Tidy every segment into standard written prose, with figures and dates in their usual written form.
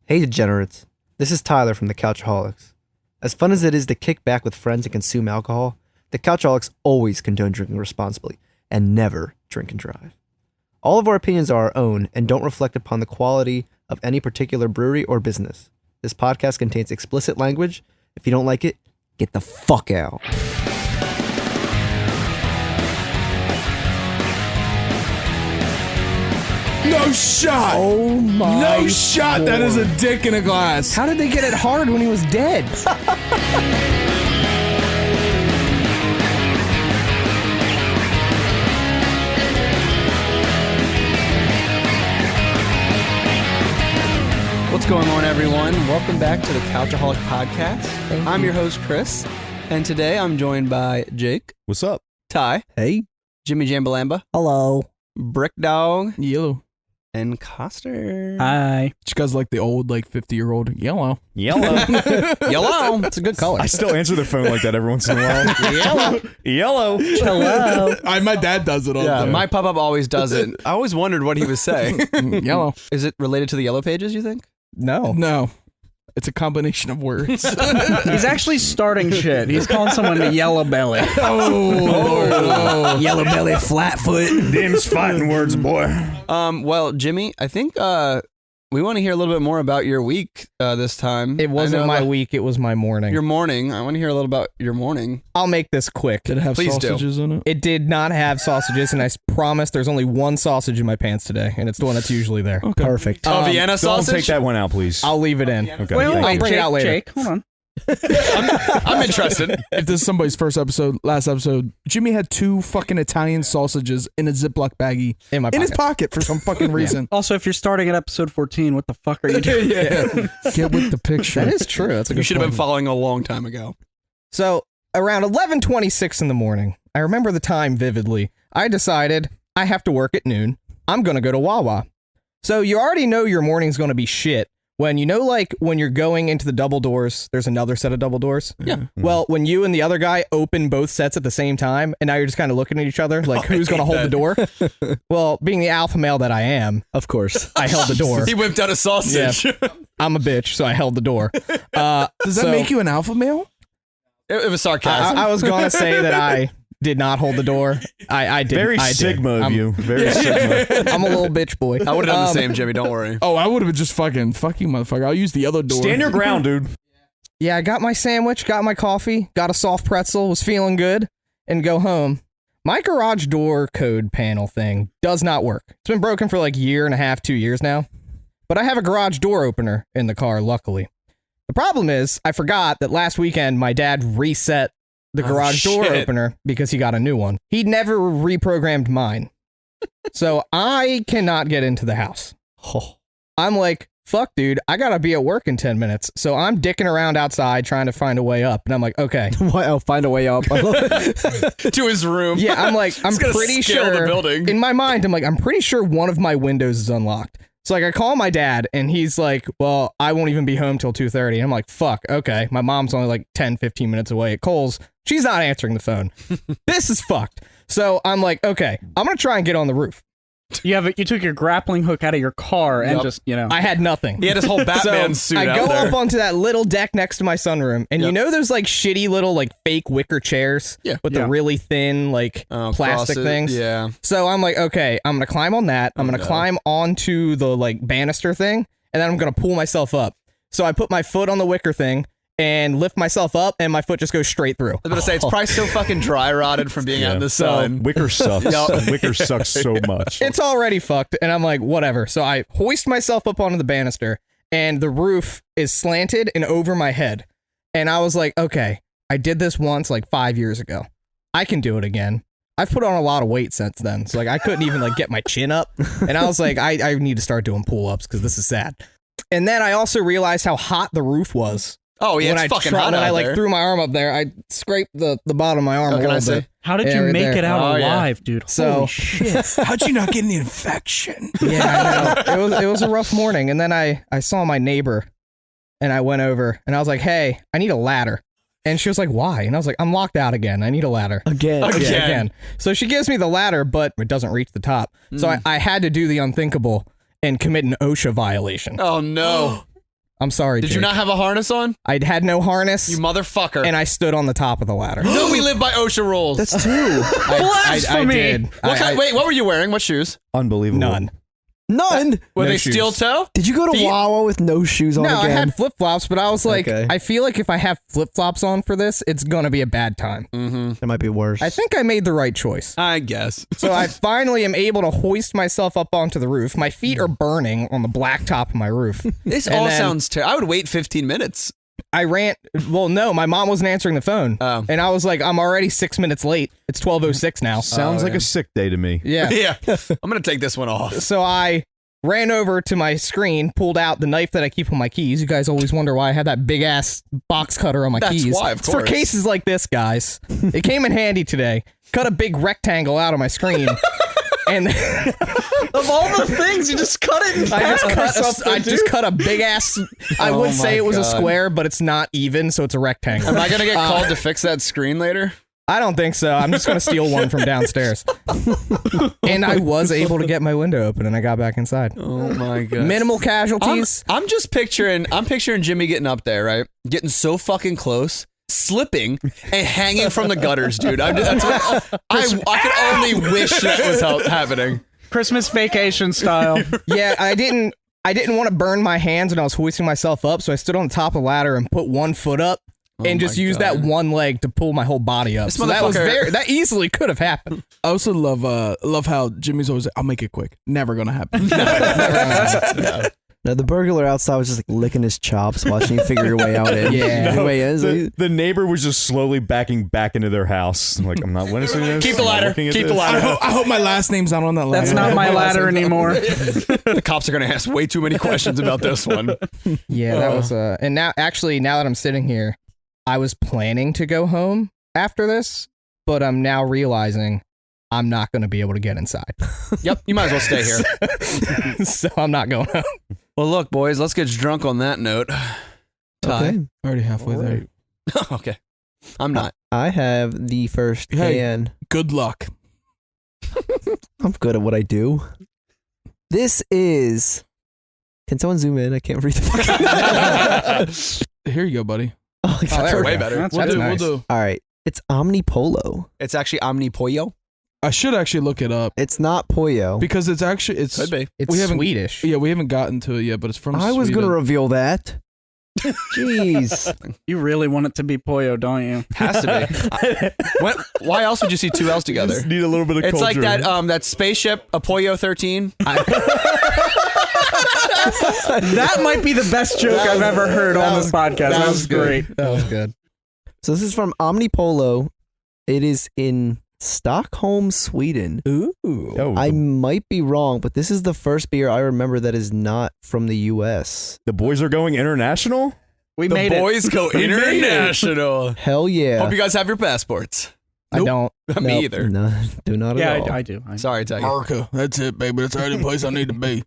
Hey degenerates, this is Tyler from the Couchaholics. As fun as it is to kick back with friends and consume alcohol, the Couchaholics always condone drinking responsibly and never drink and drive. All of our opinions are our own and don't reflect upon the quality of any particular brewery or business. This podcast contains explicit language. If you don't like it, get the fuck out. No shot! Oh my No shot! Lord. That is a dick in a glass. How did they get it hard when he was dead? What's going on, everyone? Welcome back to the Couchaholic Podcast. I'm your host, Chris, and today I'm joined by Jake. What's up? Ty. Hey. Jimmy Jambalamba. Hello. Brick Dog. Yellow. And Coster. Hi. You guys like the old, 50-year-old yellow? Yellow. Yellow. It's a good color. I still answer the phone like that every once in a while. Yellow. Yellow. Hello. My dad does it all the Yeah, time. my pop-up always does it. I always wondered what he was saying. Yellow. Is it related to the Yellow Pages, you think? No. No. It's a combination of words. He's actually starting shit. He's calling someone a yellow belly. Oh. Yellow belly, flatfoot. Them's fighting words, boy. Well, Jimmy, I think we want to hear a little bit more about your week this time. It wasn't I know my week, it was my morning. Your morning. I want to hear a little about your morning. I'll make this quick. Did it have Please do. sausages in it? It did not have sausages, and I promise there's only one sausage in my pants today, and it's the one that's usually there. Okay. Perfect. Oh, Vienna Don't sausage? take that one out, please. I'll leave it in. Okay. Wait, I'll bring it out later. Jake, hold on. I'm interested. If this is somebody's last episode, Jimmy had 2 fucking Italian sausages in a Ziploc baggie In my in his pocket. pocket for some fucking reason. Also, if you're starting at episode 14, what the fuck are you doing? Get with the picture. That is true. That's a good You should have been point. following a long time ago. So, around 11:26 in the morning, I remember the time vividly. I decided I have to work at noon. I'm going to go to Wawa. So, you already know your morning's going to be shit when when you're going into the double doors, there's another set of double doors. Yeah. Well, when you and the other guy open both sets at the same time, and now you're just kind of looking at each other, like who's going to hold the door? Well, being the alpha male that I am, Of course. I held the door. He whipped out a sausage. I'm a bitch, so I held the door. Does that make you an alpha male? It was sarcasm. I was going to say that I did not hold the door. I did. Very I did. Sigma of I'm- you. Very Sigma. I'm a little bitch boy. I would have done the same, Jimmy. Don't worry. Oh, I would have been just fuck you, motherfucker. I'll use the other door. Stand your ground, dude. Yeah, I got my sandwich, got my coffee, got a soft pretzel, was feeling good, and go home. My garage door code panel thing does not work. It's been broken for like a year and a half, 2 years now. But I have a garage door opener in the car, luckily. The problem is, I forgot that last weekend my dad reset the garage door shit. opener because he got a new one. He never reprogrammed mine. So I cannot get into the house. I'm like, fuck, dude, I gotta be at work in 10 minutes. So I'm dicking around outside trying to find a way up. And I'm like, okay. I'll find a way up. To his room. Yeah, I'm like, I'm He's gonna pretty scale the sure. building. In my mind, I'm like, I'm pretty sure one of my windows is unlocked. So like I call my dad and he's like, well, I won't even be home till 2:30. And I'm like, fuck, okay. My mom's only like 10, 15 minutes away at Kohl's. She's not answering the phone. This is fucked. So I'm like, okay, I'm going to try and get on the roof. You took your grappling hook out of your car and Yup. just, I had nothing. He had his whole Batman So suit I out go there. up onto that little deck next to my sunroom, and you Yep. know those like shitty little like fake wicker chairs Yeah. with the Yeah. really thin like Oh, plastic cross it. things. Yeah. So I'm like, okay, I'm gonna climb on that. I'm gonna climb onto the like banister thing, and then I'm gonna pull myself up. So I put my foot on the wicker thing and lift myself up, and my foot just goes straight through. I was going to say, it's probably so fucking dry rotted from being out in the sun. Wicker sucks. Yup. Wicker sucks so much. It's already fucked, and I'm like, whatever. So I hoist myself up onto the banister, and the roof is slanted and over my head. And I was like, okay, I did this once like 5 years ago. I can do it again. I've put on a lot of weight since then. So like I couldn't even like get my chin up. And I was like, I need to start doing pull-ups because this is sad. And then I also realized how hot the roof was. Oh, yeah, when it's I fucking tried- hot when I out like there. threw my arm up there, I scraped the bottom of my arm Oh, a can I little see? bit. How did Yeah, you right make there. it out Oh, yeah. alive, dude? So- Holy shit. How'd you not get an infection? Yeah, I know. It was a rough morning. And then I saw my neighbor and I went over and I was like, hey, I need a ladder. And she was like, why? And I was like, I'm locked out again. I need a ladder. Again. Yeah, Again. again. So she gives me the ladder, but it doesn't reach the top. So I had to do the unthinkable and commit an OSHA violation. Oh, no. I'm sorry, Did Jake. you not have a harness on? I had no harness. You motherfucker. And I stood on the top of the ladder. No, we live by OSHA rules. That's 2. I did. What were you wearing? What shoes? Unbelievable. None. None. Were No they shoes. steel toe? Did you go to Feet? Wawa with no shoes on No, I again? had flip flops, but I was like, Okay. I feel like if I have flip flops on for this, it's gonna be a bad time. It might be worse. I think I made the right choice. I guess. So I finally am able to hoist myself up onto the roof. My feet are burning on the black top of my roof. This And all then sounds terrible. I would wait 15 minutes. I ran. Well, no, my mom wasn't answering the phone, Oh. and I was like, I'm already 6 minutes late. It's 12:06 now. Sounds like a sick day to me. Yeah. Yeah. I'm going to take this one off. So I ran over to my screen, pulled out the knife that I keep on my keys. You guys always wonder why I have that big ass box cutter on my That's keys. why, of It's for course. cases like this, guys. It came in handy today. Cut a big rectangle out of my screen. And Of all the things, you just cut it in I half. just cut a big ass. I would say it was a square, but it's not even, so it's a rectangle. Am I going to get called to fix that screen later? I don't think so. I'm just going to steal one from downstairs. And I was able to get my window open, and I got back inside. Oh my god. Minimal casualties. I'm just picturing Jimmy getting up there, right? Getting so fucking close, slipping and hanging from the gutters, dude. I could only wish that was happening. Christmas vacation style. Yeah, I didn't want to burn my hands when I was hoisting myself up, so I stood on the top of the ladder and put one foot up and just used that one leg to pull my whole body up. This So that was motherfucker- that easily could have happened. I also love how Jimmy's always like, I'll make it quick. Never gonna happen. No, the burglar outside was just like licking his chops, watching you figure your way out in. Yeah. Your way in. It's like- The neighbor was just slowly backing back into their house. I'm like, I'm not witnessing this. Keep the I'm not ladder. looking at Keep the this. ladder. I hope my last name's not on that ladder. That's not my ladder anymore. The cops are going to ask way too many questions about this one. Yeah, that was and now that I'm sitting here, I was planning to go home after this, but I'm now realizing I'm not going to be able to get inside. Yep, you might as well stay here. So I'm not going home. Well, look, boys, let's get drunk on that note. Ty. Okay. Already halfway there. Okay. I'm not. I have the first Hey. can. Good luck. I'm good at what I do. This is. Can someone zoom in? I can't read the fucking. Here you go, buddy. Oh, Oh, there we Way go. better. That's We'll nice. do. All right. It's Omnipollo. It's actually Omnipollo. I should actually look it up It's not Pollo. because it's Could be. It's We haven't- Swedish. Yeah, we haven't gotten to it yet, but it's from I was going to Sweden. reveal that. Jeez. You really want it to be Pollo, don't you? Has to be. Why else would you see two L's together? Just need a little bit of It's culture. like that spaceship, Apollo 13. That might be the best joke I've ever heard on this podcast. That was great. That was good. So this is from Omnipollo. It is in Stockholm, Sweden. Ooh. Oh, I might be wrong, but this is the first beer I remember that is not from the U.S. the boys are going international? We The made it. boys go international. Hell yeah. Hope you guys have your passports. I don't. Me Nope, either. No, do not Yeah, at all. I do. Sorry, Tiger. America. That's it, baby. That's the only place I need to be.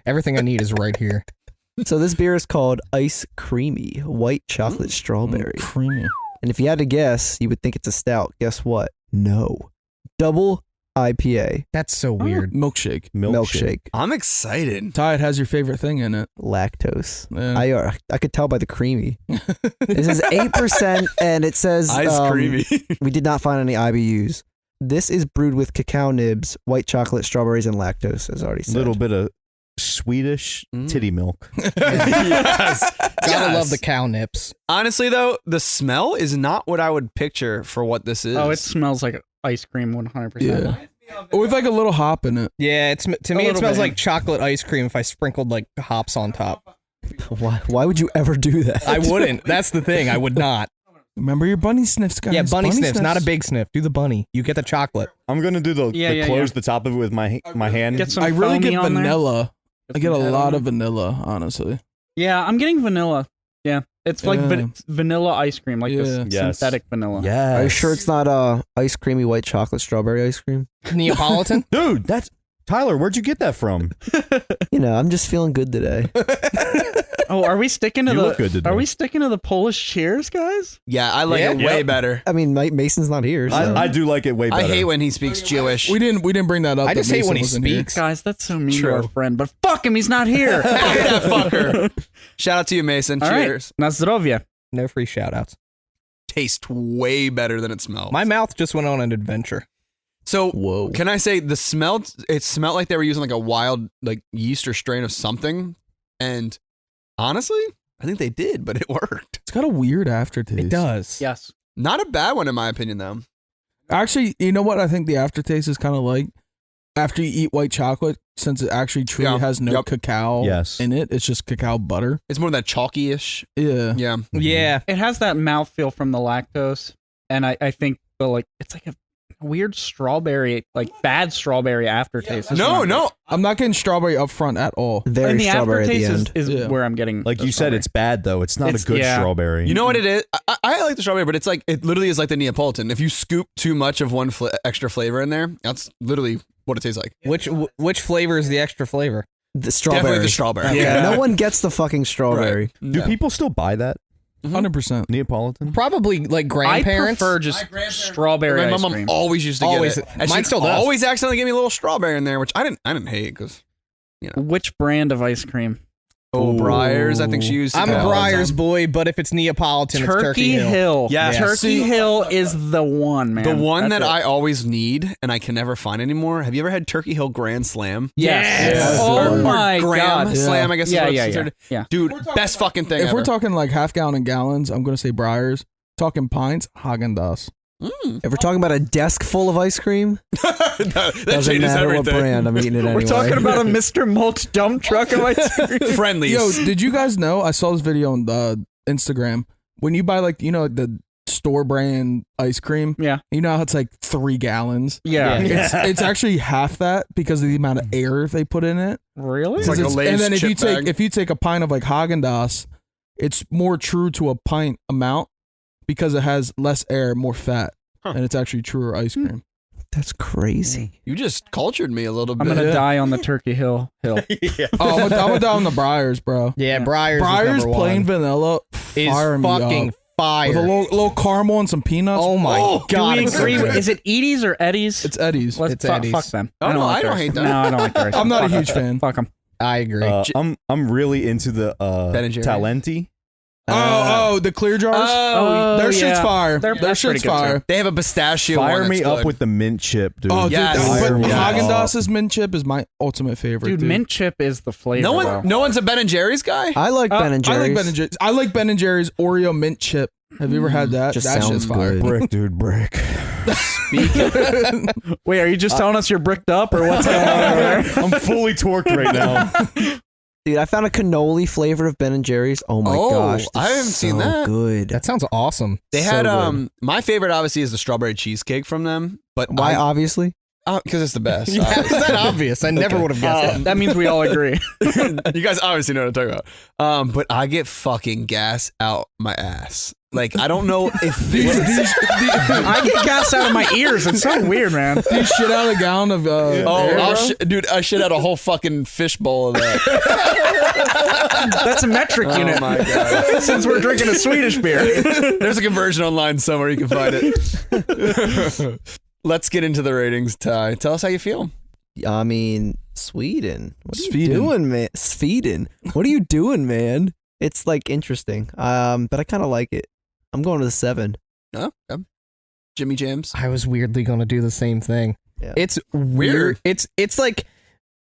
Everything I need is right here. So this beer is called Ice Creamy White Chocolate Strawberry. Creamy. And if you had to guess, you would think it's a stout. Guess what? No. Double IPA. That's so weird. Milkshake. Milkshake. I'm excited. Ty, it has your favorite thing in it. Lactose. Yeah. I could tell by the creamy. This is 8% and it says Ice creamy. we did not find any IBUs. This is brewed with cacao nibs, white chocolate, strawberries, and lactose, as already said. Little bit of Swedish titty milk. Yes. Gotta love the cow nips. Honestly, though, the smell is not what I would picture for what this is. Oh, it smells like ice cream 100%. Yeah. With like a little hop in it. Yeah, to me it little smells bit. like chocolate ice cream if I sprinkled like hops on top. Why would you ever do that? I wouldn't. That's the thing. I would not. Remember your bunny sniffs, guys. Yeah, bunny sniffs, not a big sniff. Do the bunny. You get the chocolate. I'm gonna do the close the top of it with my hand. Get some I really foamy get on there. vanilla. I get a some lot head of vanilla, honestly. Yeah, I'm getting vanilla. Yeah, it's like Yeah. vanilla ice cream, like Yeah. this Yes. synthetic vanilla. Yeah. Are you sure it's not ice creamy white chocolate strawberry ice cream? Neapolitan? Dude, that's Tyler. Where'd you get that from? You know, I'm just feeling good today. Oh, are we sticking to You look good today. Are we sticking to the Polish cheers, guys? Yeah, I like it way better. I mean, Mason's not here. So. I do like it way better. I hate when he speaks Jewish. We didn't bring that up. I just that hate when Mason he wasn't here. speaks. Guys, that's so mean True. to our friend. But fuck him, he's not here. Fuck that fucker. Shout out to you, Mason. All Cheers. right. Na zdrowie. No free shout outs. Tastes way better than it smells. My mouth just went on an adventure. So, Whoa. can I say it smelled like they were using like a wild like yeast or strain of something, and honestly, I think they did, but it worked. It's got a weird aftertaste. It does. Yes. Not a bad one in my opinion, though. Actually, you know what I think the aftertaste is kind of like? After you eat white chocolate, since it actually truly has no cacao in it, it's just cacao butter. It's more that chalky-ish. Yeah. Yeah. Yeah. It has that mouthfeel from the lactose, and I think it's like a weird strawberry, like bad strawberry aftertaste. No. I'm not getting strawberry up front at all. Very And the strawberry at the aftertaste end. is where I'm getting. Like the you said, strawberry. it's bad though. It's not a good strawberry. You know what it is? I like the strawberry, but it's like it literally is like the Neapolitan. If you scoop too much of one extra flavor in there, that's literally what it tastes like. Which flavor is the extra flavor? The strawberry. Definitely the strawberry. Yeah. No one gets the fucking strawberry. Right. Do Yeah. people still buy that 100%. Neapolitan? Probably like I grandparents. prefer just strawberry My ice mom cream. always used to Always. get it. And Mine she'd still does. always accidentally give me a little strawberry in there, which I didn't hate because Which brand of ice cream? Briars. I think she used. To I'm get a all the Briars time. boy, but if it's Neapolitan, it's Turkey Hill. Yes. Turkey Hill is the one, man. The one That's that it. I always need and I can never find anymore. Have you ever had Turkey Hill Grand Slam? Yes. Yeah. Oh Or my Graham god. Slam, I guess. Yeah, is what yeah, it's yeah. considered. Yeah. Dude, best fucking thing If ever. we're talking like half gallon and gallons, I'm going to say Breyers. Talking pints, Haagen-Dazs. If we're talking about a desk full of ice cream, that doesn't changes matter everything. what brand, I'm eating it anyway. We're talking about a Mr. Mulch dump truck of ice cream. Friendlies. Yo, did you guys know? I saw this video on Instagram. When you buy like, the store brand ice cream, Yeah. you know how it's like 3 gallons? Yeah. It's actually half that because of the amount of air they put in it. Really? It's like a Lay's and then if chip you take bag. if you take a pint of like Haagen-Dazs, it's more true to a pint amount because it has less air, more fat, and it's actually truer ice cream. That's crazy. You just cultured me a little bit. I'm gonna die on the Turkey Hill. Oh, I'm gonna die on the Breyers, bro. Yeah, Breyers. Breyers is number plain one. vanilla is fire me fucking up. fire. With a little caramel and some peanuts. Oh my god! Do we it's so agree? good. Is it Edie's or Eddie's? It's Eddie's. Let's It's fuck, Eddie's. fuck them. Oh, no, I don't theirs. hate them. No, I don't like theirs. I'm not a Fuck huge them. fan. Fuck them. I agree. I'm really into the Ben & Jerry's? Talenti. The clear jars. Their shit's yeah. fire. Their- Their that's pretty shit's good, fire. too. They have a pistachio one Fire that's me up good. with the mint chip, dude. Oh, dude, Yes. but Fire me Haagen-Dazs's mint chip is my ultimate favorite. Dude, mint chip is the flavor. though. No one's a Ben and Jerry's guy. I like Ben and Jerry's. I like Ben and Jerry's. I like Ben and Jerry's Oreo mint chip. Have you ever had that? Just that sounds shit's fire. good. Brick, dude, brick. Wait, are you just telling us you're bricked up or what's going on over there? I'm fully torqued right now. Dude, I found a cannoli flavor of Ben and Jerry's. Oh my Oh, gosh, this I haven't is seen so that. Good. That sounds awesome. They So had good. my favorite obviously is the strawberry cheesecake from them, but Why? Obviously. because it's the best. Yeah, is that obvious? I never would have guessed that. That means we all agree. You guys obviously know what I'm talking about. But I get fucking gas out my ass. Like I don't know if I get gas out of my ears. It's so weird, man. You shit out a gallon of air, bro? dude, I shit out a whole fucking fishbowl of that. That's a metric unit. Oh my god! Since we're drinking a Swedish beer. There's a conversion online somewhere you can find it. Let's get into the ratings, Ty. Tell us how you feel. I mean, Sweden. What are you Sweden. doing, man? Sweden. What are you doing, man? It's like interesting. But I kind of like it. I'm going to the 7. Oh, Jimmy Jams. I was weirdly going to do the same thing. Yeah. It's weird. It's like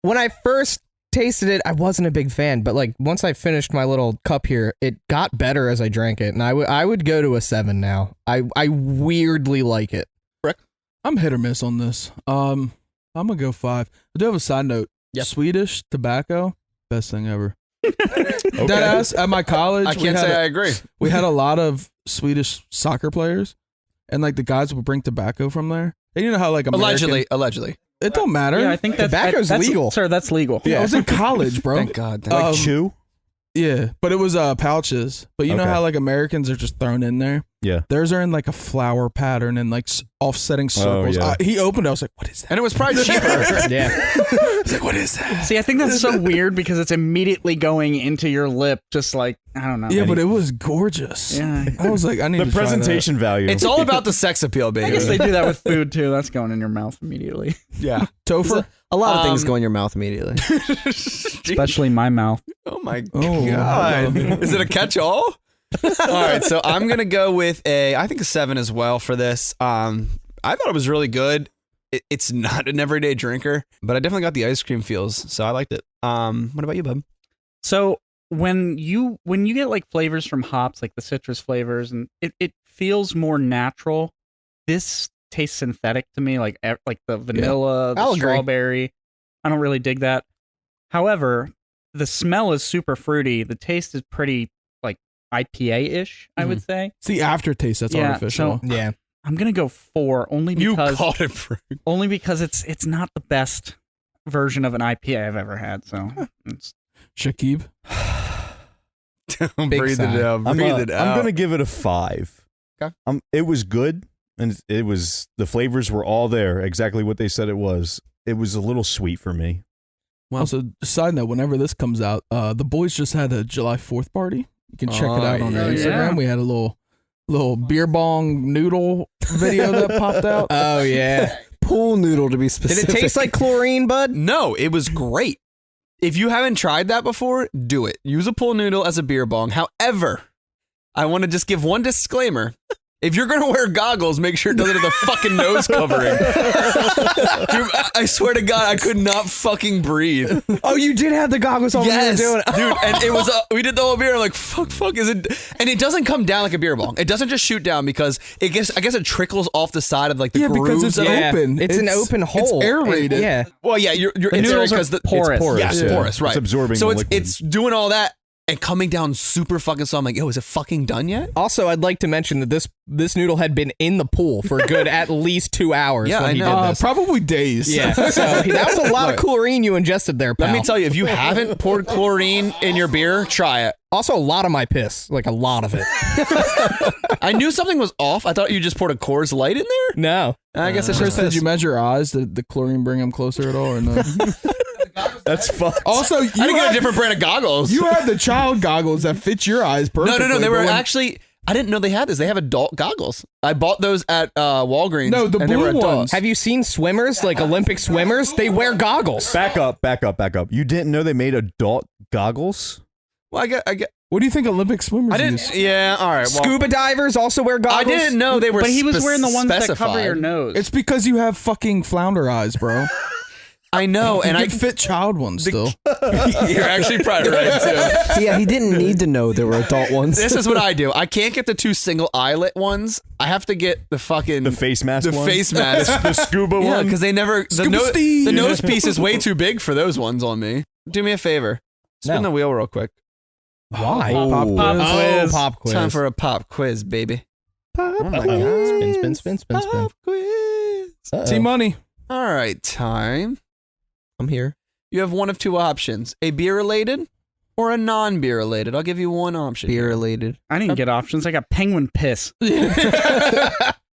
when I first tasted it, I wasn't a big fan, but like once I finished my little cup here, it got better as I drank it, and I would go to a 7 now. I weirdly like it. I'm hit or miss on this. I'm gonna go 5. I do have a side note. Yep. Swedish tobacco, best thing ever. Deadass, at my college, I can't say I agree. we had a lot of Swedish soccer players, and like the guys would bring tobacco from there. And you know how like American, Allegedly. it don't matter. Yeah, I think Tobacco's that's legal. Sir, that's legal. I was in college, bro. Thank God. Um, Chew. Yeah, but it was pouches. But you know Okay. how like Americans are just thrown in there. Yeah. Theirs are in like a flower pattern and like offsetting circles. yeah. He opened it. I was like, what is that? And it was probably cheaper. Yeah. I was like, what is that? See, I think that's so weird because it's immediately going into your lip, just like, I don't know. Yeah, but it was gorgeous. Yeah. I was like, I need The to try presentation value. It's all about the sex appeal, I baby. guess they do that with food too. That's going in your mouth immediately. Yeah. that. Topher? A lot of things go in your mouth immediately. Especially my mouth. Oh my Oh, god. wow. Is it a catch-all? All right, so I'm going to go with I think a 7 as well for this. I thought it was really good. It's not an everyday drinker, but I definitely got the ice cream feels, so I liked it. What about you, bub? So when you get like flavors from hops, like the citrus flavors, and it feels more natural. This tastes synthetic to me, like the vanilla, the strawberry. I don't really dig that. However, the smell is super fruity. The taste is pretty like IPA-ish, I would say. It's the aftertaste that's artificial. So I'm gonna go 4 only because You called it fruit. only because it's not the best version of an IPA I've ever had. So it's Shakib? Breathe sigh. it out. Breathe it out. I'm going to give it a 5. Okay. It was good, and it was the flavors were all there, exactly what they said it was. It was a little sweet for me. Also, side note, whenever this comes out, the boys just had a July 4th party. You can check it out on their Instagram. yeah. We had a little beer bong noodle video that popped out. Oh yeah. Pool noodle to be Did specific. it taste like chlorine, bud? No, it was great. If you haven't tried that before, do it. Use a pool noodle as a beer bong. However, I want to just give one disclaimer. If you're going to wear goggles, make sure it doesn't have the fucking nose covering. Dude, I swear to God, I could not fucking breathe. Oh, you did have the goggles on Yes, when you were doing it. dude, and it was we did the whole beer. I'm like, fuck, is it? And it doesn't come down like a beer bong. It doesn't just shoot down because I guess it trickles off the side of like the Yeah, because grooves. it's of it. open. It's an open hole. It's aerated. Yeah. Well, yeah, you're it's noodles because are porous. It's porous. Yeah, it's yeah. porous, right? It's absorbing So the it's liquid. it's doing all that and coming down super fucking slow. I'm like, yo, is it fucking done yet? Also, I'd like to mention that this noodle had been in the pool for a good at least 2 hours Yeah, when I he know. did this. Probably days. Yeah, so that was a lot of chlorine you ingested there, pal. Let me tell you, if you haven't poured chlorine in your beer, try it. Also, a lot of my piss, like a lot of it. I knew something was off. I thought you just poured a Coors Light in there. No. I guess it's Chris, just did you measure your eyes? Did the chlorine bring them closer at all or no? That's fucked. Also, I didn't get a different brand of goggles. You had the child goggles that fit your eyes perfectly. No. They were but when- actually. I didn't know they had this. They have adult goggles. I bought those at Walgreens. No, the and they were blue adult. ones. Have you seen swimmers, like Olympic swimmers? They wear goggles. Back up. You didn't know they made adult goggles? Well, I get. What do you think Olympic swimmers I didn't. use? Yeah. All right. Well, Scuba divers also wear goggles. I didn't know they were. But he was wearing the ones that cover specified. your nose. It's because you have fucking flounder eyes, bro. I know, and You I could fit child ones still. You're actually probably right too. Yeah, he didn't need to know there were adult ones. This is what I do. I can't get the 2 single eyelet ones. I have to get the fucking The face mask the one? face mask. The scuba Yeah, one? because they never Scuba Steve. the nose piece is way too big for those ones on me. Do me a favor, spin No. the wheel real quick. Why? Pop quiz. Pop quiz. Time for a pop quiz, baby. Oh my God. Spin. Pop quiz. T Money. All right, time. I'm here. You have one of 2 options: a beer related or a non-beer related. I'll give you one option. Beer here. related. I didn't get options. I got penguin piss.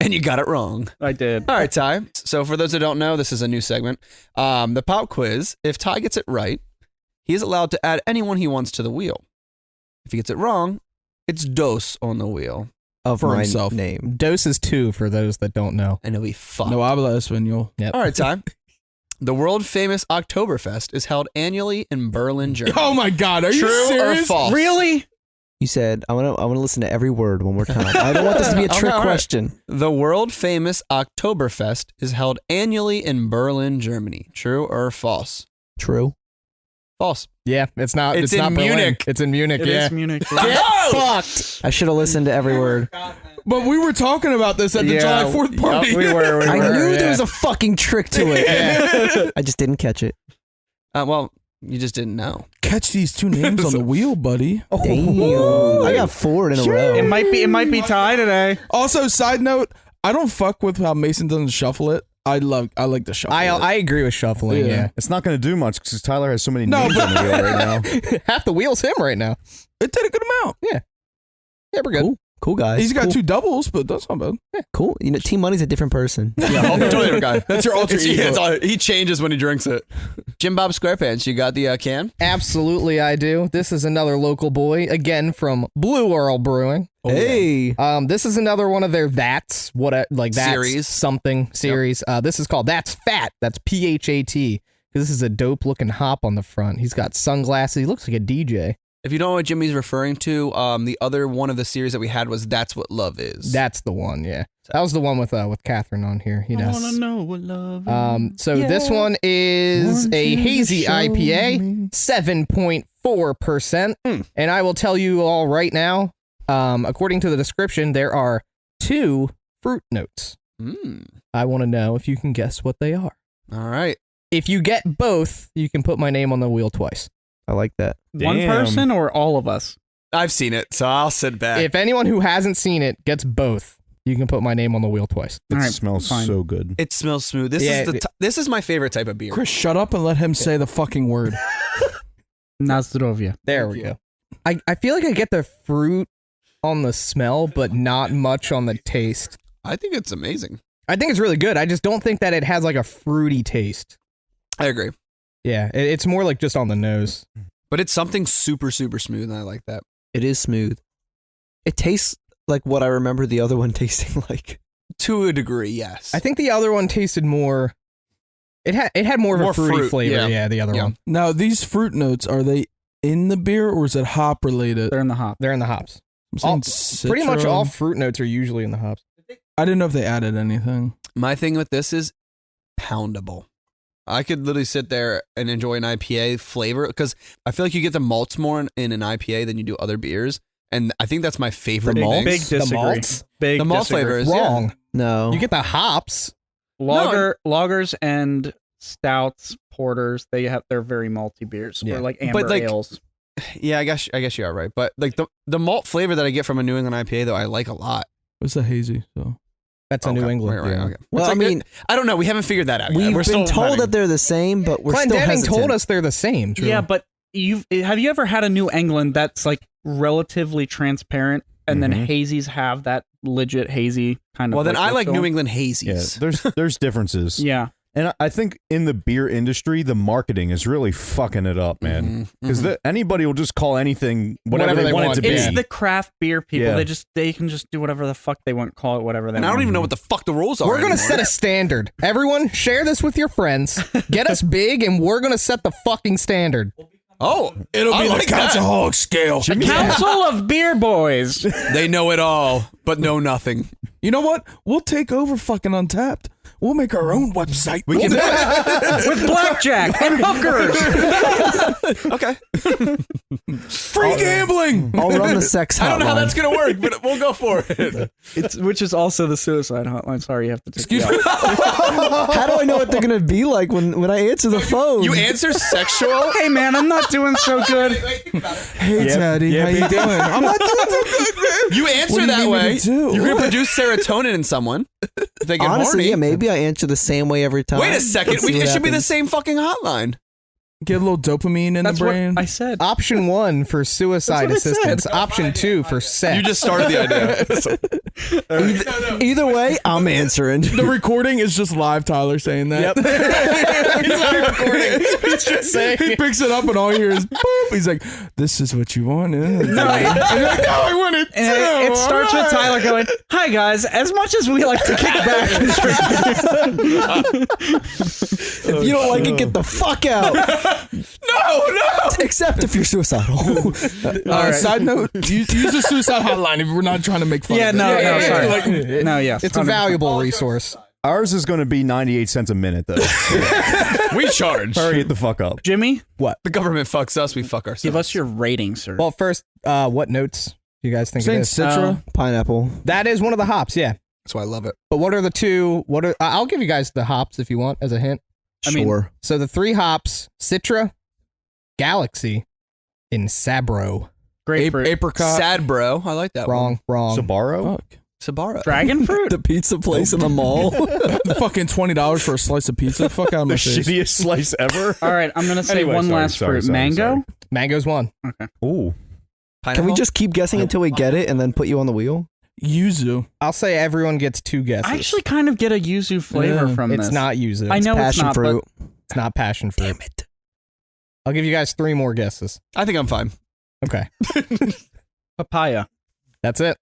And you got it wrong. I did. All right, Ty. So for those that don't know, this is a new segment. The pop quiz. If Ty gets it right, he is allowed to add anyone he wants to the wheel. If he gets it wrong, it's Dose on the wheel. Of For my himself. name. Dose is 2 for those that don't know. And he'll be fucked. No habla español. Yep. All right, Ty. The world famous Oktoberfest is held annually in Berlin, Germany. Oh my God, are you True or serious? false? Really? You said I want to listen to every word one more time. I don't want this to be a Okay, trick all right. question. The world famous Oktoberfest is held annually in Berlin, Germany. True or false? True. False. Yeah, it's not. It's It's, in not Berlin. Munich. It's in Munich. It yeah. is Munich. Fucked. I should have listened to every word. But we were talking about this at the Yeah, July 4th party. we were. I knew yeah. there was a fucking trick to it. I just didn't catch it. Well, you just didn't know. Catch these 2 names on the wheel, buddy. Damn. I got 4 in a row. It might be Ty today. Also, side note, I don't fuck with how Mason doesn't shuffle it. I like the shuffle. I agree with shuffling. Yeah. Yeah. It's not going to do much because Tyler has so many No, names but- on the wheel right now. Half the wheel's him right now. It did a good amount. Yeah, we're good. Cool guy. He's got cool. 2 doubles, but that's not bad. Yeah, cool. You know, Team Money's a different person. Yeah, totally different guy. That's your alter ego. He changes when he drinks it. Jim Bob SquarePants, you got the can? Absolutely, I do. This is another local boy, again from Blue Earl Brewing. Oh, hey. This is another one of their That's series. Something series. Yep. This is called That's Fat. That's PHAT. This is a dope looking hop on the front. He's got sunglasses. He looks like a DJ. If you don't know what Jimmy's referring to, the other one of the series that we had was That's What Love Is. That's the one, yeah. That was the one with Catherine on here. You know. I wanna know what love is. So this one is a hazy IPA, 7.4%. And I will tell you all right now, according to the description, there are 2 fruit notes. I want to know if you can guess what they are. All right. If you get both, you can put my name on the wheel twice. I like that. One person or all of us? I've seen it, so I'll sit back. If anyone who hasn't seen it gets both, you can put my name on the wheel twice. It smells so good. It smells smooth. This is my favorite type of beer. Chris, shut up and let him say the fucking word. Nazdrovia. There we go. I feel like I get the fruit on the smell, but not much on the taste. I think it's amazing. I think it's really good. I just don't think that it has like a fruity taste. I agree. Yeah, it's more like just on the nose. But it's something super, super smooth, and I like that. It is smooth. It tastes like what I remember the other one tasting like. To a degree, yes. I think the other one tasted more... It had more of a fruity flavor, the other one. Now, these fruit notes, are they in the beer or is it hop related? They're in the hop. They're in the hops. Pretty much all fruit notes are usually in the hops. I didn't know if they added anything. My thing with this is poundable. I could literally sit there and enjoy an IPA flavor because I feel like you get the malts more in an IPA than you do other beers. And I think that's my favorite thing. Big disagree. The malts? Big the malt disagree. flavors. Wrong. Yeah. No. You get the hops. Lagers and stouts, porters, they're very malty beers. Yeah. Or like amber ales. Yeah, I guess you are right. But like the malt flavor that I get from a New England IPA though, I like a lot. It's a hazy, so that's a New England. Right, okay. Well, like I mean, I don't know. We haven't figured that out yet. We've been told that they're the same, but we're still hesitant. told us they're the same. True. Yeah, but have you ever had a New England that's like relatively transparent, and then hazies have that legit hazy kind of? Well, then I like New England hazies. Yeah, there's differences. Yeah. And I think in the beer industry, the marketing is really fucking it up, man. Because anybody will just call anything whatever they want it to be. It's the craft beer people. Yeah. They can just do whatever the fuck they want, call it whatever they want. And I don't even know what the fuck the rules are. We're going to set a standard. Everyone, share this with your friends. Get us big, and we're going to set the fucking standard. Oh, it'll be the Couchaholics scale. The Council of Beer Boys. They know it all, but know nothing. You know what? We'll take over fucking Untapped. We'll make our own website. We can do it. With blackjack and hookers. Okay. Free gambling. I'll run the sex hotline. I don't know how that's going to work, but we'll go for it. Which is also the suicide hotline. Sorry, you have to take Excuse me? How do I know what they're going to be like when I answer the phone? You answer sexual? Hey, man, I'm not doing so good. Hey, Daddy, how you doing? I'm not doing so good, man. You answer that way. You're going to produce serotonin in someone. If they get Honestly, horny. yeah, maybe I answer the same way every time. Wait a second. It should be the same fucking hotline. Get a little dopamine in the brain. What I said. Option 1 for suicide assistance. Option 2 for sex. You just started the idea. Either way, I'm answering. The recording is just live Tyler saying that. Yep. He's not recording. He's just saying. He picks it up and all you hear is boop. He's like, this is what you wanted. No, and you're like, no, I want it too. It starts with Tyler going, "Hi guys, as much as we like to kick back and drink, if you don't like it, get the fuck out." No. Except if you're suicidal. Right. Side note: use the suicide hotline if we're not trying to make fun. Yeah, of it. no, sorry. No, yes, it's a valuable resource. Ours is going to be 98 cents a minute, though. We charge. Hurry the fuck up. Jimmy, what? The government fucks us. We fuck ourselves. Give us your rating, sir. Well, first, what notes do you guys think? Saying Citra, pineapple. That is one of the hops. Yeah, that's why I love it. But what are the two? I'll give you guys the hops if you want as a hint. Sure. So the 3 hops: Citra, Galaxy, and Sabro. Grapefruit. Apricot. Sad bro. I like that Wrong. Sabaro? Fuck. Sabaro. Dragon fruit? The pizza place in the mall. Fucking $20 for a slice of pizza. Fuck out of my The face. shittiest slice ever. All right, I'm going to say one last fruit. Mango? Mango's one. Okay. Ooh. Can we just keep guessing until we get it and then put you on the wheel? Yuzu. I'll say everyone gets 2 guesses. I actually kind of get a yuzu flavor from this. It's not yuzu. I know it's passion not, fruit. It's not passion fruit. Damn it. I'll give you guys 3 more guesses. I think I'm fine. Okay. Papaya. That's it.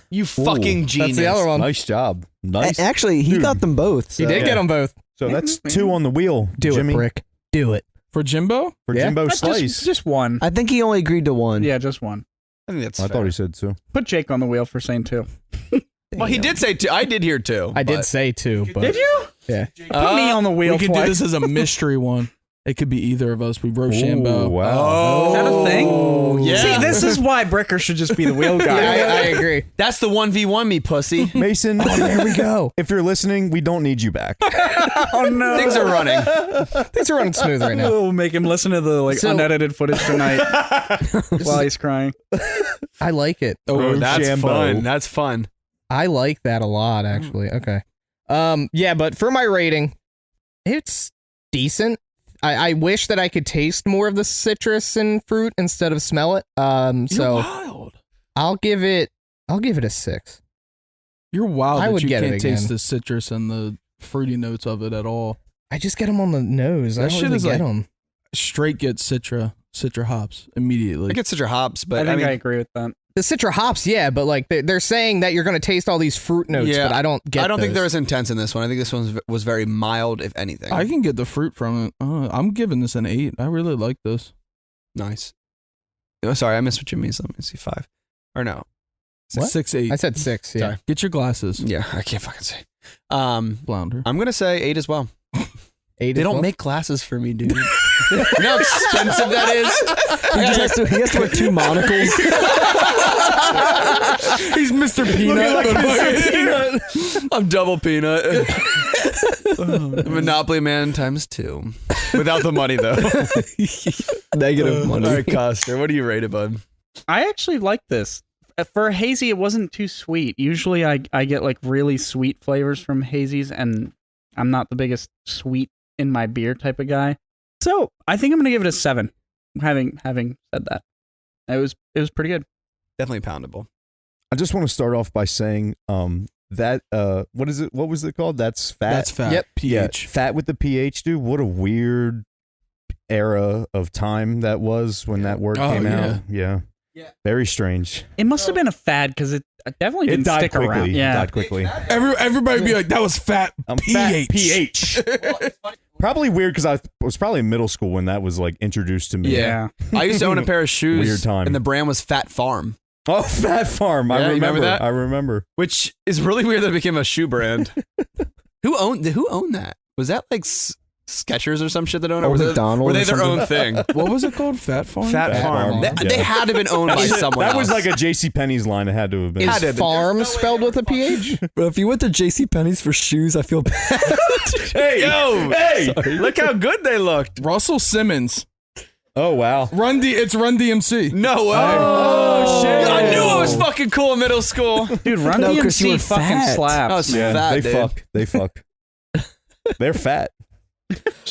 You fucking genius. That's the other one. Nice job. Nice. Actually, he Dude. got them both. He did get them both. So that's 2 on the wheel. Do Jimmy. it, Brick. Do it. For Jimbo? For Yeah. Jimbo That's Slice. just one. I think he only agreed to one. Yeah, just one. I think that's I fair. thought he said 2. Put Jake on the wheel for saying 2. Well, he did say 2. I did hear 2. I did say 2, but Did you? yeah. Put me on the wheel We could do twice. this as a mystery one. It could be either of us. We Rochambeau. Wow. Is that a thing? Oh, yeah. See, this is why Bricker should just be the wheel guy. I agree. That's the 1v1 me, pussy. Mason, There we go. if you're listening, we don't need you back. Oh no. Things are running. Things are running smooth right now. We'll make him listen to the So- unedited footage tonight while he's crying. I like it. Oh, that's Rochambeau. fun. That's fun. I like that a lot, actually. Okay. Yeah, but for my rating, it's decent. I wish that I could taste more of the citrus and fruit instead of smell it. So Wild. I'll give it a 6. You're wild I that would you get it can't taste again. the citrus and the fruity notes of it at all. I just get them on the nose. I That don't shit really is get like- them. Straight get Citra hops immediately. I get Citra hops, but I think I mean, agree with that. The Citra hops, yeah, but like they're saying that you're going to taste all these fruit notes, Yeah, but I don't get I don't think those. there was intense in this one. I think this one was very mild, if anything. I can get the fruit from it. I'm giving this an 8. I really like this. Nice. Oh, sorry, I missed what you mean. So let me see 5. Or no. What? 6, 8. I said 6, yeah. Sorry. Get your glasses, Yeah, I can't fucking say. Flounder. I'm going to say 8 as well. 8 They as don't well? make glasses for me, dude. You know how expensive that is? He has to wear 2 monocles. He's Mr. Peanut. I'm double peanut. Monopoly man times 2. Without the money, though. Negative money. All right, Coster, what do you rate it, bud? I actually like this. For a hazy, it wasn't too sweet. Usually I get like really sweet flavors from hazies, and I'm not the biggest sweet in my beer type of guy. So I think I'm gonna give it a 7. Having said that, it was pretty good. Definitely poundable. I just want to start off by saying that what is it? What was it called? That's fat. That's fat. Yep. pH. Yeah, fat with the pH, dude. What a weird era of time that was when that word came out. Yeah. Very strange. It must have been a fad because it definitely didn't died stick quickly. around. It Yeah, died quickly. Everybody be like, that was fat Fat pH. Probably weird because I was probably in middle school when that was like introduced to me. yeah. I used to own a pair of shoes. Weird time. And the brand was Fat Farm, Oh, Fat Farm. Yeah, I you remember remember that? I remember. which is really weird that it became a shoe brand. Who owned that? Was that like Skechers or some shit that owned it? Or Or McDonald's were they or their something? own thing? What was it called? Fat Farm? Fat Farm. Farm. They had to have been owned by someone That was else. like a JCPenney's line. It had to have been. Had to Is have been. farm spelled with a PH? Bro, if you went to JCPenney's for shoes, I feel bad. Hey, hey! Look how good they looked. Russell Simmons. Oh wow. It's Run DMC. No way. Oh, shit. I knew it was fucking cool in middle school. Dude, Run No, Chris, you DMC were fucking fat. slaps. I was Yeah, fat, they dude. fuck. They fuck. They're fat.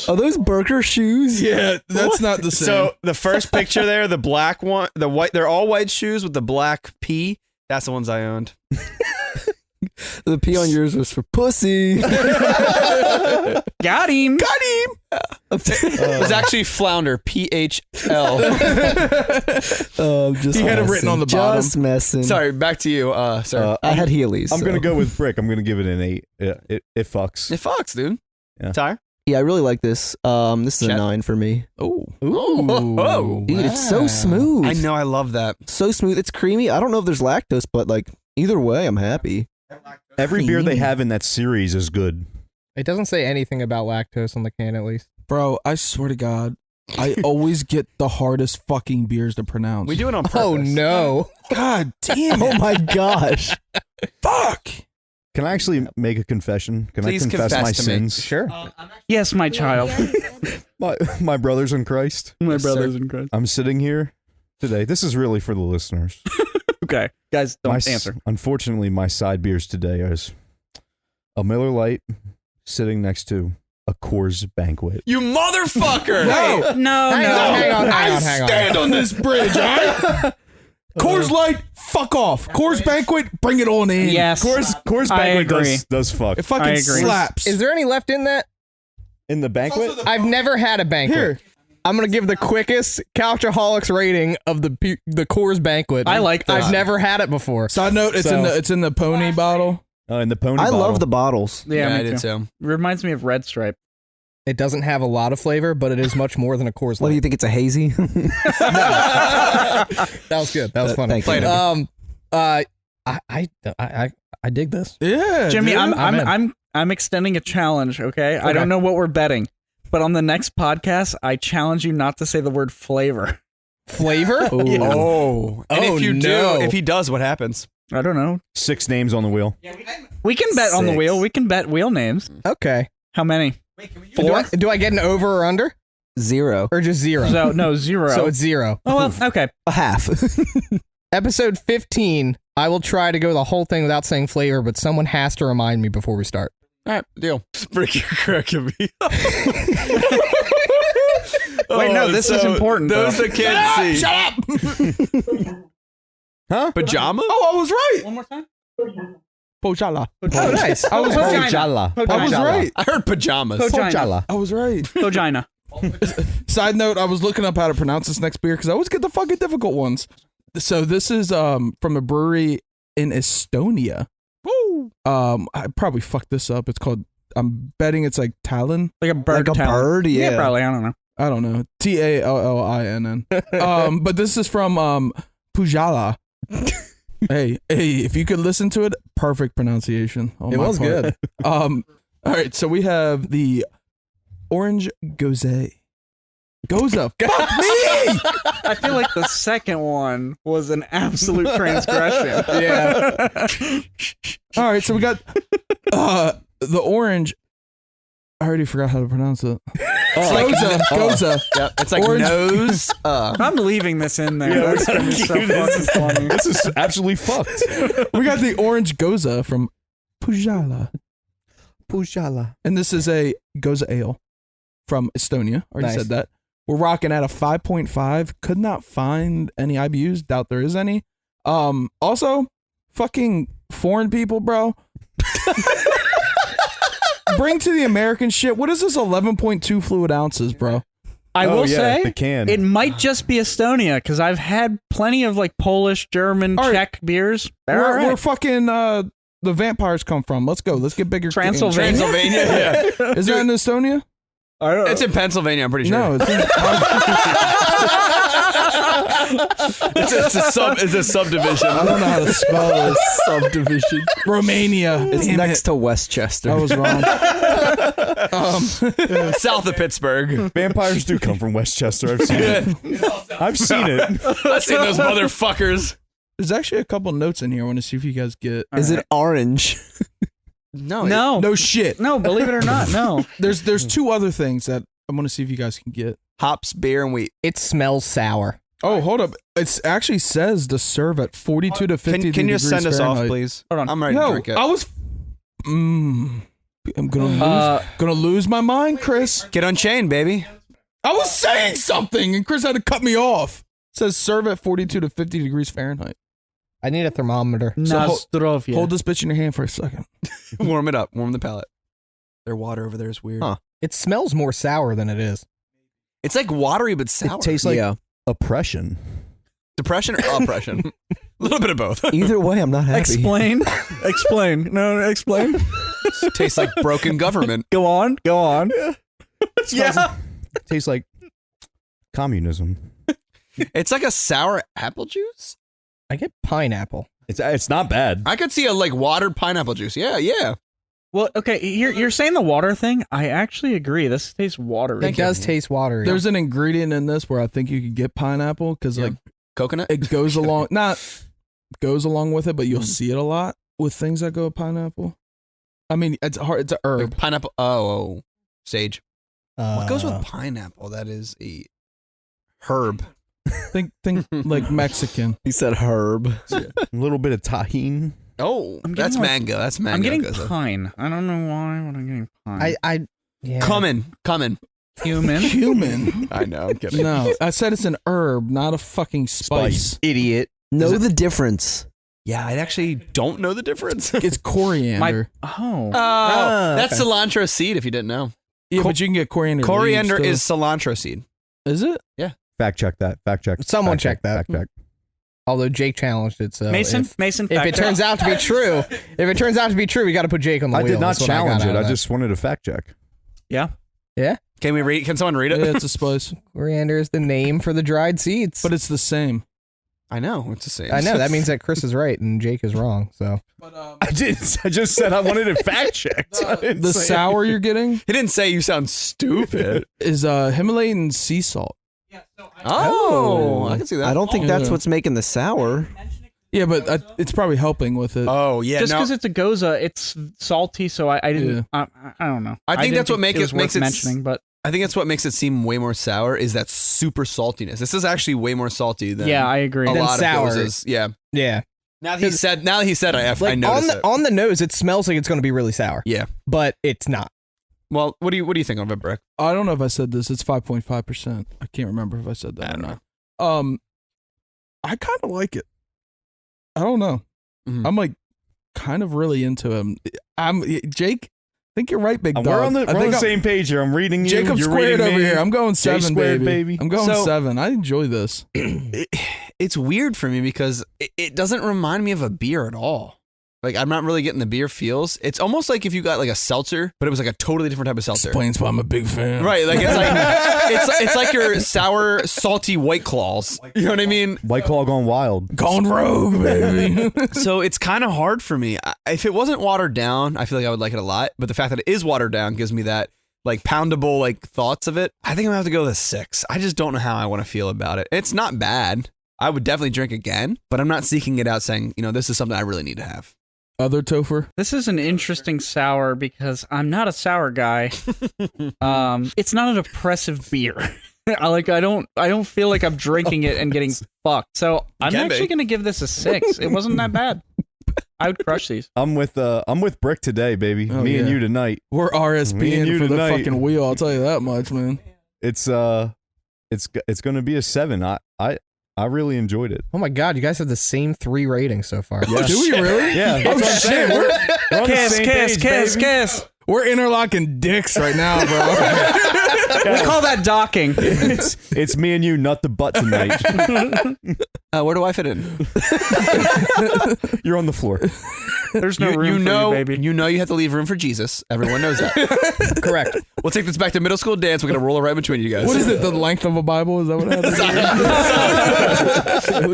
Are those Burger shoes? Yeah, that's not the same. So the first picture there, the black one, the white, they're all white shoes with the black P. That's the ones I owned. The P on yours was for pussy. Got him. It was actually Flounder, PHL. Just He had it written on the bottom. Just messing. Sorry, back to you, sir. I had Heelys. I'm so. gonna go with Brick. I'm gonna give it an 8. It fucks. It fucks, dude. Yeah. Tyre? Yeah, I really like this. This is Chet? a 9 for me. Oh. Whoa. Dude, it's so smooth. I know, I love that. So smooth. It's creamy. I don't know if there's lactose, but like either way, I'm happy. Every beer they Creamy. have in that series is good. It doesn't say anything about lactose on the can, at least. Bro, I swear to God, I always get the hardest fucking beers to pronounce. We do it on purpose. Oh, no. God damn it. Oh my gosh. Fuck. Can I actually make a confession? Can Please I confess my confess to me. sins? Sure. Yes, my child. My brothers in Christ. My Yes, brothers sir. in Christ. I'm sitting here today. This is really for the listeners. Okay, guys, don't answer. Unfortunately, my side beers today is a Miller Lite sitting next to a Coors Banquet. You motherfucker! No. No, Hang no. on, hang on, hang on, hang on. Stand on this bridge, all right? Coors Light, fuck off. Coors Banquet, bring it on in. Yes. Coors Banquet does fuck. It fucking slaps. Is there any left in that? In the banquet? I've never had a banquet. Here. I'm gonna give the quickest Couchaholics rating of the Coors Banquet. I like that. I've never had it before. Side note, it's in the pony bottle. Oh, in the pony I bottle. love the bottles. Yeah, I did too. Reminds me of Red Stripe. It doesn't have a lot of flavor, but it is much more than a Coors Light. What do you think? It's a hazy? That was good. That was funny. Thank you. I dig this. Yeah, Jimmy, dude. I'm extending a challenge, okay? I don't know what we're betting, but on the next podcast, I challenge you not to say the word flavor. Flavor? Oh. And if you do, if he does, what happens? I don't know. 6 names on the wheel. We can bet on the wheel. We can bet wheel names. Okay. How many? 4? Do I get an over or under? 0. Or just 0? So, no, 0. So it's 0. Oh, well, okay. A half. Episode 15, I will try to go the whole thing without saying flavor, but someone has to remind me before we start. All right, deal. Break your cracking me. Wait, no, this is important. Those that can't see. Shut up! Huh? Pajama? Oh, I was right. One more time. Pohjala. Oh, nice. I was right. Pohjala. I was right. I heard pajamas. Pohjala. I was right. Vagina. Side note, I was looking up how to pronounce this next beer because I always get the fucking difficult ones. So this is from a brewery in Estonia. Woo! I probably fucked this up. It's called, I'm betting it's like Talon. Like a bird. Like a talent. bird, yeah. Probably. I don't know. I don't know. Tallinn. But this is from Pohjala. Hey, if you could listen to it, perfect pronunciation. It was good. All right, so we have the orange Gose. Fuck me! I feel like the second one was an absolute transgression. Yeah. All right, so we got the orange. I already forgot how to pronounce it. Gose. Yep, it's like Orange. nose. I'm leaving this in there. That's gonna be so fucking funny. This is absolutely fucked. We got the orange Gose from Pohjala. Pohjala. And this is a Gose ale from Estonia. Already Nice. said that. We're rocking at a 5.5. Could not find any IBUs. Doubt there is any. Also, fucking foreign people, bro. Bring to the American shit. What is this 11.2 fluid ounces, bro? I will the say can. it might just be Estonia because I've had plenty of like Polish, German, All right. Czech beers. They're Where, all right. where fucking the vampires come from? Let's go. Let's get bigger. Transylvania? Transylvania. Yeah. Is that in Estonia? I don't know. It's in Pennsylvania, I'm pretty sure. No, it's in, It's a subdivision. I don't know how to spell this. Subdivision. Romania. It's Damn next it. to Westchester. I was wrong. South of Pittsburgh. Vampires do come from Westchester. I've seen it. I've seen it. I've seen those motherfuckers. There's actually a couple notes in here. I want to see if you guys get. Is it orange? No. No. No shit. No, believe it or not, no. There's 2 other things that I want to see if you guys can get. Hops, beer, and wheat. It smells sour. Oh, hold up. It actually says to serve at 42 to 50 Can you degrees send us off, Fahrenheit. please? Hold on. I'm ready to No, drink it. I was. I'm gonna lose my mind, Chris. Get Unchained, baby. I was saying something, and Chris had to cut me off. It says serve at 42 to 50 degrees Fahrenheit. I need a thermometer. Nostrovia. Hold this bitch in your hand for a second. Warm it up. Warm the palate. Their water over there is weird. Huh. It smells more sour than it is. It's like watery but sour. It tastes like Yeah. oppression. Depression or oppression? A little bit of both. Either way, I'm not happy. Explain. Explain. No, explain. Tastes like broken government. Go on. Go on. Yeah. It tastes like communism. It's like a sour apple juice. I get pineapple. It's not bad. I could see a like watered pineapple juice. Yeah, yeah. Well, okay, you're saying the water thing. I actually agree. This tastes watery. It does taste watery. There's an ingredient in this where I think you could get pineapple because like Coconut. it goes along goes along with it, but you'll see it a lot with things that go with pineapple. I mean, it's hard. It's an herb. Like pineapple. Oh, sage. What goes with Uh, pineapple? That is a herb. Think like Mexican. He said herb. A little bit of tahine. Oh, I'm that's getting like- mango. That's mango. I'm getting Goza. pine. I don't know why, but I'm getting pine. yeah. Coming. Human. Human. I know. I'm kidding. No, I said it's an herb, not a fucking spice. Idiot. Know the difference. Yeah, I actually don't know the difference. It's coriander. That's cilantro seed. If you didn't know, but you can get coriander. Coriander leaves, is cilantro seed. Is it? Yeah. Fact check that. Fact check. Someone Fact check that. Fact check. Although Jake challenged it, so Mason, if fact it check. turns out to be true, we got to put Jake on the I wheel. did not That's what I got challenge out it. of I that. just wanted a fact check. Yeah. Yeah. Can we read? Can someone read it? Yeah, it's a spice, Coriander is the name for the dried seeds. but it's the same. I know it's the same. I know that means that Chris is right and Jake is wrong. So I just said I wanted it fact checked. The sour you're getting He didn't say you sound stupid. is Himalayan sea salt. Oh, I can see that. I don't think that's Yeah. what's making the sour. Yeah, but it's probably helping with it. Oh yeah, Just no, because it's a Gose, it's salty, so I didn't. I don't know. I think didn't that's what think makes was it worth mentioning. But I think that's what makes it seem way more sour. Is that super saltiness? This is actually way more salty than yeah, I agree. a Than lot sour. of Goses. Yeah. yeah, Now that he said, I like noticed it. on the nose, it smells like it's going to be really sour. Yeah. but it's not. Well, what do you think of it, Brick? I don't know if I said this. It's 5.5%. I can't remember if I said that I or don't not. I kind of like it. I don't know. Mhm. I'm like kind of really into him. Jake. I think you're right, big dog. We're on the I think same page here. I'm reading you. Jacob you're squared reading over me. here. I'm going J 7, squared, baby. I'm going So- 7. I enjoy this. It's weird for me because it doesn't remind me of a beer at all. Like I'm not really getting the beer feels. It's almost like if you got like a seltzer, but it was like a totally different type of seltzer. Explains why I'm a big fan. Right, like it's like it's like your sour, salty White Claws. You know what I mean? White Claw gone wild. Gone rogue, baby. So it's kind of hard for me. If it wasn't watered down, I feel like I would like it a lot. But the fact that it is watered down gives me that like poundable like thoughts of it. I think I'm gonna have to go with a 6. I just don't know how I want to feel about it. It's not bad. I would definitely drink again, but I'm not seeking it out saying, this is something I really need to have. Other Topher. this is an interesting sour because I'm not a sour guy. It's not an oppressive beer. I don't feel like I'm drinking it and getting fucked. So I'm can be. actually gonna give this a 6. It wasn't that bad. I would crush these. I'm with Brick today, baby. Oh, Me and yeah. you tonight. We're Me and RSPing you for the tonight. fucking wheel. I'll tell you that much, man. It's gonna be a 7. I really enjoyed it. Oh my god, you guys have the same 3 ratings so far. Do we really? Yeah, that's Oh, what I'm saying. shit. We're on the same page, baby. kiss. We're interlocking dicks right now, bro. We call that docking. It's me and you, nut the butt tonight. Where do I fit in? You're on the floor. There's no room for you, baby. You have to leave room for Jesus. Everyone knows that. Correct. We'll take this back to middle school dance. We're gonna roll it right between you guys. What is it? The length of a Bible? Is that what happens?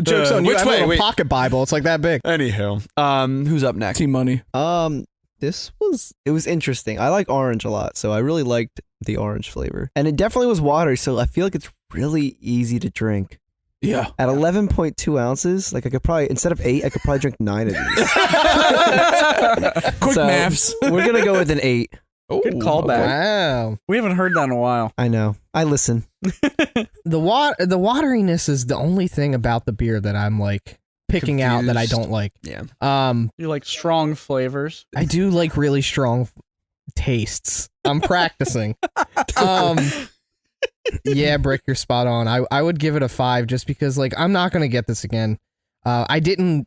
Joke's on you. which I way? have a Wait. pocket Bible. It's like that big. Anywho, who's up next? Team money. It was interesting. I like orange a lot, so I really liked the orange flavor. And it definitely was watery, so I feel like it's really easy to drink. Yeah. At 11.2 ounces, like I could probably, instead of 8, I could probably drink 9 of these. Quick So, maths. We're going to go with an 8. Good callback. Wow. We haven't heard that in a while. I know. I listen. The wateriness is the only thing about the beer that I'm like picking out that I Confused. don't like. Yeah. You like strong flavors. I do like really strong tastes. I'm practicing. Yeah, Brick, you're spot on. I would give it a 5 just because like I'm not gonna get this again. I didn't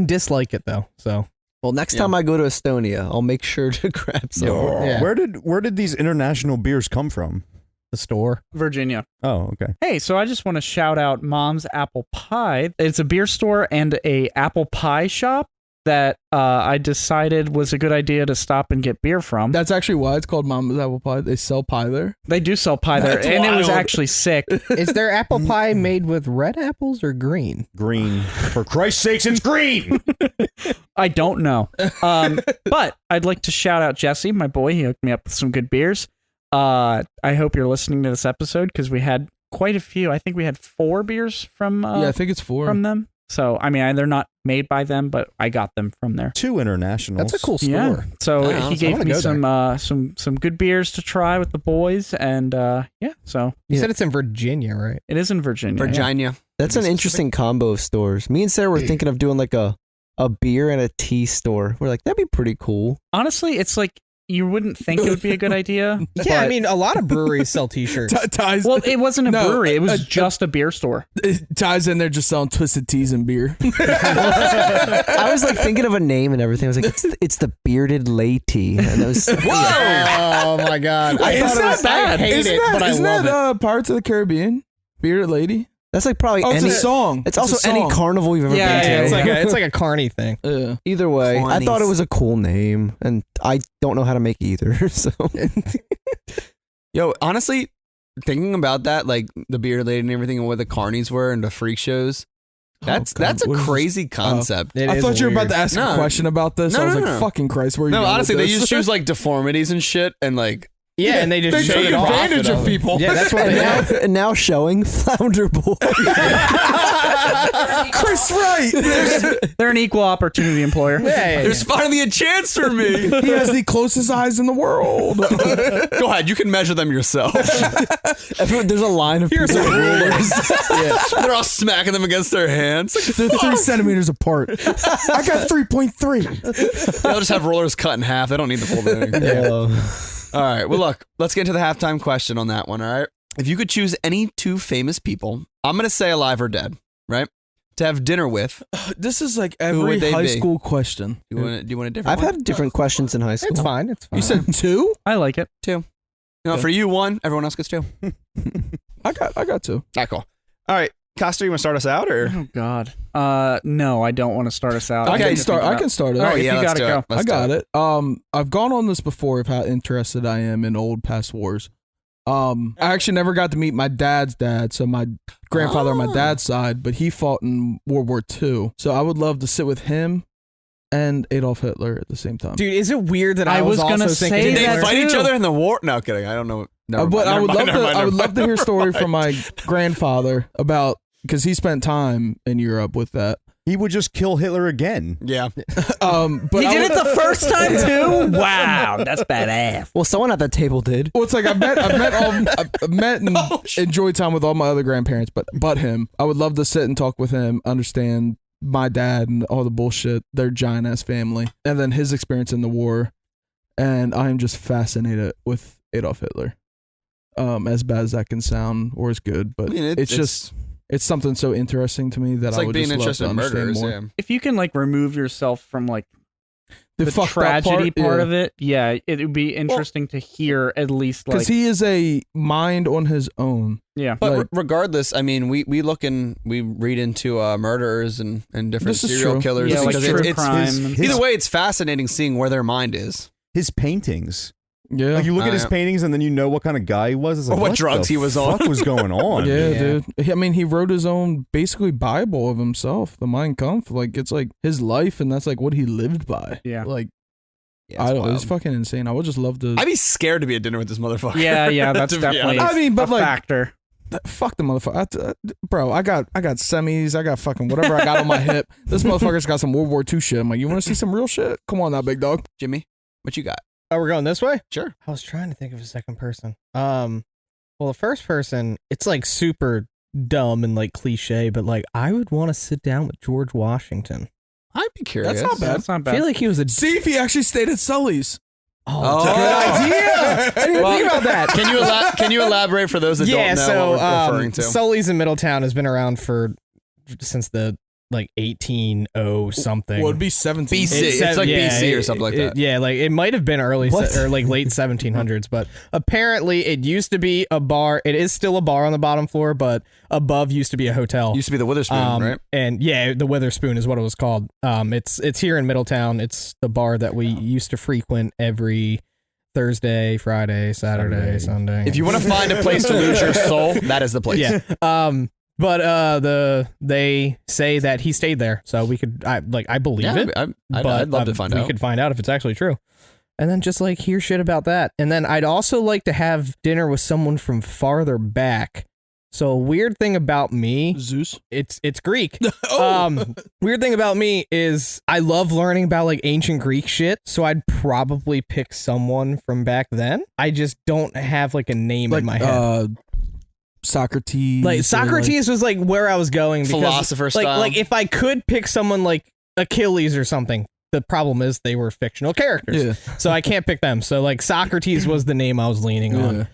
dislike it though. So Well, next time I go to Estonia, I'll make sure to grab some. Yeah. Where did these international beers come from? the store. Virginia. Oh, okay. Hey, so I just want to shout out Mom's Apple Pie. It's a beer store and a apple pie shop that I decided was a good idea to stop and get beer from. That's actually why it's called Mama's Apple Pie. They sell pie there. They do sell pie there, That's and it was wild. actually sick. Is there apple pie made with red apples or green? Green. For Christ's sakes, it's green. I don't know. But I'd like to shout out Jesse, my boy. He hooked me up with some good beers. I hope you're listening to this episode because we had quite a few. I think we had 4 beers from Yeah, I think it's 4. from them. So, I mean, they're not made by them, but I got them from there. 2 internationals. That's a cool store. Yeah. So Wow, he so I gave wanna me go some good beers to try with the boys, and yeah. So You said it's in Virginia, right? it is in Virginia. yeah. Virginia. That's an interesting combo of stores. Me and Sarah were thinking of doing like a beer and a tea store. We're like, that'd be pretty cool. Honestly, it's like you wouldn't think it would be a good idea. Yeah, I mean, a lot of breweries sell T-shirts. Ty's, Well, it wasn't a brewery. It was just a beer store. Ty's in there just selling Twisted Teas and beer. I was like thinking of a name and everything. I was like, it's the bearded lay tea. And it was, Oh my god! I thought it was bad. I hate it, but I love it. Pirates of the Caribbean? Bearded Lady? that's like probably Oh, it's any a song. It's also any song. carnival you've ever Yeah, been yeah, to. it's like a carny thing. Either way, I thought it Carnies. was a cool name, and I don't know how to make either. So Yo, honestly, thinking about that, like the bearded lady and everything, and where the carnies were and the freak shows, that's God, a what is crazy concept. It I is thought you were about weird. to ask No. a question about this. No, I was no, like, no. fucking Christ, where are you No, going honestly, with they this? just choose like deformities and shit, and like Yeah, and they just They showed take it off advantage of people. Yeah, that's what they have. and now showing Flounder Boy. Chris Wright. They're an equal opportunity employer. Yeah, there's finally a chance for me. He has the closest eyes in the world. Go ahead, you can measure them yourself. There's a line of Here's people some with rulers. rulers. They're all smacking them against their hands. They're 3 centimeters apart. I got 3.3. They'll just have rollers cut in half. They don't need the full thing. All right. Well, look, let's get into the halftime question on that one. All right. If you could choose any 2 famous people, I'm going to say alive or dead, right? To have dinner with. This is like Who every would they high be? school question. Do you want a different I've one? had different questions in high school. It's fine. It's fine. You said 2? I like it. 2. No, for you, 1. Everyone else gets 2. I got 2. All right, cool. All right. Costa, you want to start us out or? Oh God. No, I don't want to start us out. I can need to start. think I about- can start it. All right, Oh, if yeah, you let's gotta do go. it. Let's I do got it. it. I've gone on this before of how interested I am in old past wars. I actually never got to meet my dad's dad, so my grandfather on my dad's side, but he fought in World War II. So I would love to sit with him and Adolf Hitler at the same time. Dude, is it weird that I was was gonna also say thinking Did they that fight each too. other in the war? No, kidding. I don't know. Never But mind, I would never love mind, to. never I would mind, love to hear a never story mind. from my grandfather about because he spent time in Europe with that. He would just kill Hitler again. Yeah. But He I did would- it the first time too. Wow, that's badass. Well, someone at the table did. Well, it's like I've met and enjoyed time with all my other grandparents, but him. I would love to sit and talk with him, understand my dad and all the bullshit, their giant ass family, and then his experience in the war. And I am just fascinated with Adolf Hitler. As bad as that can sound, or as good, but I mean, it's just it's something so interesting to me that It's I like would being just love interested to in understand murderers. more. Yeah. If you can like remove yourself from like the fucked up tragedy part yeah. of it, yeah, it would be interesting to hear at least like Because he is a mind on his own. yeah. But Like- regardless, I mean, we look and we read into murderers and different This is serial true. killers. Yeah, like because true it's crime. either way, it's fascinating seeing where their mind is. His paintings. Yeah. Like you look at his yeah. paintings and then you know what kind of guy he was. It's like, Or what drugs the he was on. fuck was going on? Yeah, dude. I mean, he wrote his own basically Bible of himself, the Mein Kampf. Like it's like his life, and that's like what he lived by. Yeah. Like Yeah, I it's don't know, wild. it's fucking insane. I would just love to. I'd be scared to be at dinner with this motherfucker. Yeah, that's To be definitely honest. I mean, but a like- factor. Fuck the motherfucker, bro. I got semis. I got fucking whatever I got on my hip. This motherfucker's got some World War II shit. I'm like, you want to see some real shit? Come on now, big dog. Jimmy, what you got? Oh, we're going this way? Sure. I was trying to think of a second person. Well, the first person, it's like super dumb and like cliche, but like I would want to sit down with George Washington. I'd be curious. That's not bad. That's not I bad. feel like he was a See if he actually stayed at Sully's. oh, Oh. that's a good idea. I didn't even think about that. Can you elaborate for those that Yeah, don't know so what we're referring to? Sully's in Middletown has been around since the like 1800 something. Would be 17. BC. It's like BC or something like that. Yeah, like it might have been early or like late 1700s, but apparently it used to be a bar. It is still a bar on the bottom floor, but above used to be a hotel. Used to be the Witherspoon, right? And yeah, the Witherspoon is what it was called. It's here in Middletown. It's the bar that we used to frequent every Thursday, Friday, Saturday, Sunday. If you want to find a place to lose your soul, that is the place. yeah. But they say that he stayed there, so we could I believe Yeah, it. I'd love to find we out. could find out if it's actually true. And then just like hear shit about that. And then I'd also like to have dinner with someone from farther back. So a weird thing about me, Zeus. it's Greek. Oh. Weird thing about me is I love learning about like ancient Greek shit. So I'd probably pick someone from back then. I just don't have like a name in my head. Socrates. Like or, Socrates was like where I was going. Because, Philosopher style. Like if I could pick someone like Achilles or something, the problem is they were fictional characters. Yeah. So I can't pick them. So like Socrates was the name I was leaning on.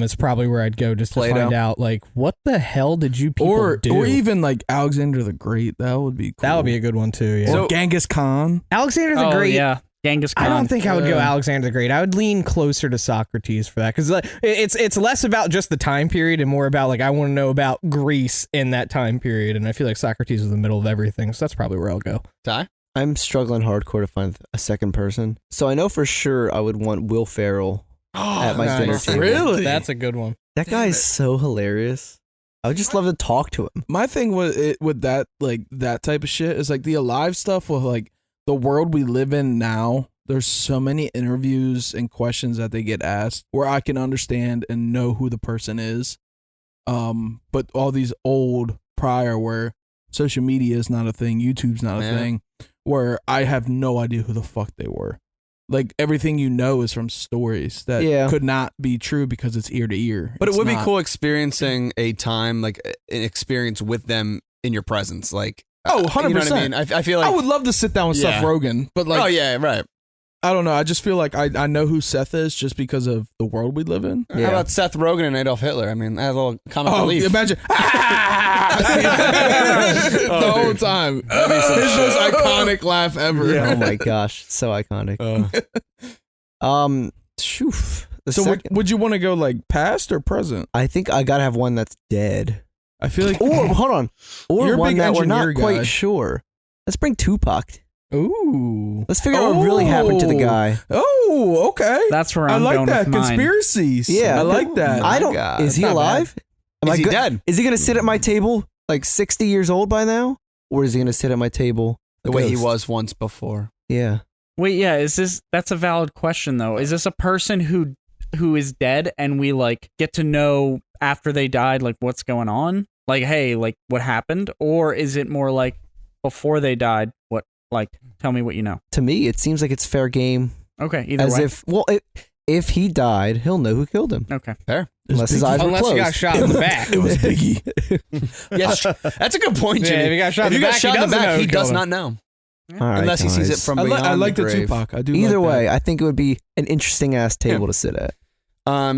It's probably where I'd go just to Plato. find out like what the hell did you people do? Or even like Alexander the Great. That would be cool. That would be a good one too. Yeah. Or Genghis Khan. Alexander the Oh, Great. yeah. Genghis Khan. I don't think I would go Alexander the Great. I would lean closer to Socrates for that because it's less about just the time period and more about like I want to know about Greece in that time period, and I feel like Socrates is in the middle of everything, so that's probably where I'll go. Ty? I'm struggling hardcore to find a second person. So I know for sure I would want Will Ferrell at my dinner table. Really? That's a good one. That guy is so hilarious. I would just love to talk to him. My thing with that like that type of shit is like the alive stuff with like the world we live in now. There's so many interviews and questions that they get asked where I can understand and know who the person is. But all these old prior where social media is not a thing, YouTube's not a thing, where I have no idea who the fuck they were. Like everything you know is from stories that could not be true because it's ear to ear. But it would be cool experiencing a time, like an experience with them in your presence. Like, 100%. You know what I mean? I feel like I would love to sit down with Seth Rogen, but like, oh yeah, right. I don't know. I just feel like I know who Seth is just because of the world we live in. How about Seth Rogen and Adolf Hitler? I mean, I have a little comic relief. Imagine the whole time. His most iconic laugh ever. Oh my gosh, so iconic. So would you want to go like past or present? I think I gotta have one that's dead. I feel like, or hold on, or You're a one big that we're not engineer quite guy. sure. Let's bring Tupac. Ooh. Let's figure out what really happened to the guy. Oh, okay. That's where I I'm like going that. with mine. Conspiracies. Yeah, I like that. I don't. God. Is he Not alive? Am Is I he go- dead? Is he gonna sit at my table like 60 years old by now, or is he gonna sit at my table The way he ghost? was once before. Yeah. Wait, yeah, that's a valid question though. Is this a person who is dead and we like get to know after they died like what's going on? Like, hey, like what happened? Or is it more like before they died, what like tell me what you know? To me, it seems like it's fair game. Okay, either As way. if he died, he'll know who killed him. Okay. Fair. Unless his eyes were Unless closed. you got shot in the back. It was Biggie. Yes, that's a good point, Yeah, Jimmy. if he got shot in the back, he doesn't know he who does killed not know. All right, Unless he sees it guys. from I beyond like the the grave. Tupac. I do. Either like way, that. I think it would be an interesting ass table to sit at.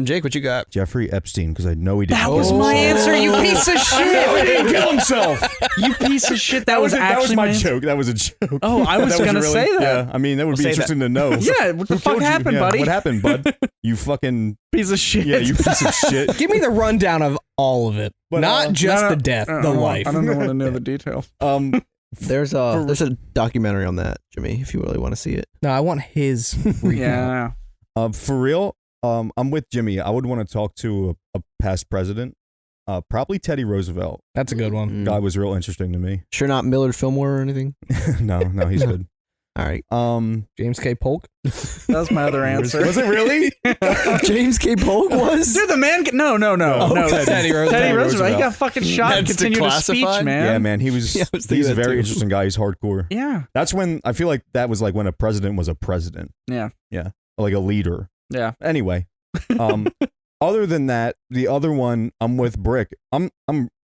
Jake, what you got? Jeffrey Epstein, because I know he didn't. That was my answer, you piece of shit. He didn't kill himself. You piece of shit. That was actually my my answer. joke. That was a joke. Oh, I was That gonna really- say that. Yeah, I mean that would Say be that. interesting to know. Yeah, what the Who fuck killed you? happened, Yeah, buddy? What happened, bud? You fucking Piece of shit. yeah, you piece of shit. Give me the rundown of all of it. But, Not just no, the death, the life. I don't want to know the details. There's a documentary on that, Jimmy, if you really want to see it. No, I want his recount. Yeah. For real, I'm with Jimmy. I would want to talk to a past president. Probably Teddy Roosevelt. That's a good one. Guy was real interesting to me. Sure, not Millard Fillmore or anything. no, he's good. All right. James K. Polk. That was my other answer. Was it really? James K. Polk was. Dude, the man. No. Teddy Roosevelt. Teddy Roosevelt. He got fucking shot and That's continued his speech, declassified? man. Yeah, man. He was. Yeah, I was thinking He's a that very too. interesting guy. He's hardcore. Yeah. That's when I feel like that was like when a president was a president. Yeah. Yeah, like a leader. Yeah. Anyway, other than that, the other one, I'm with Brick. I'm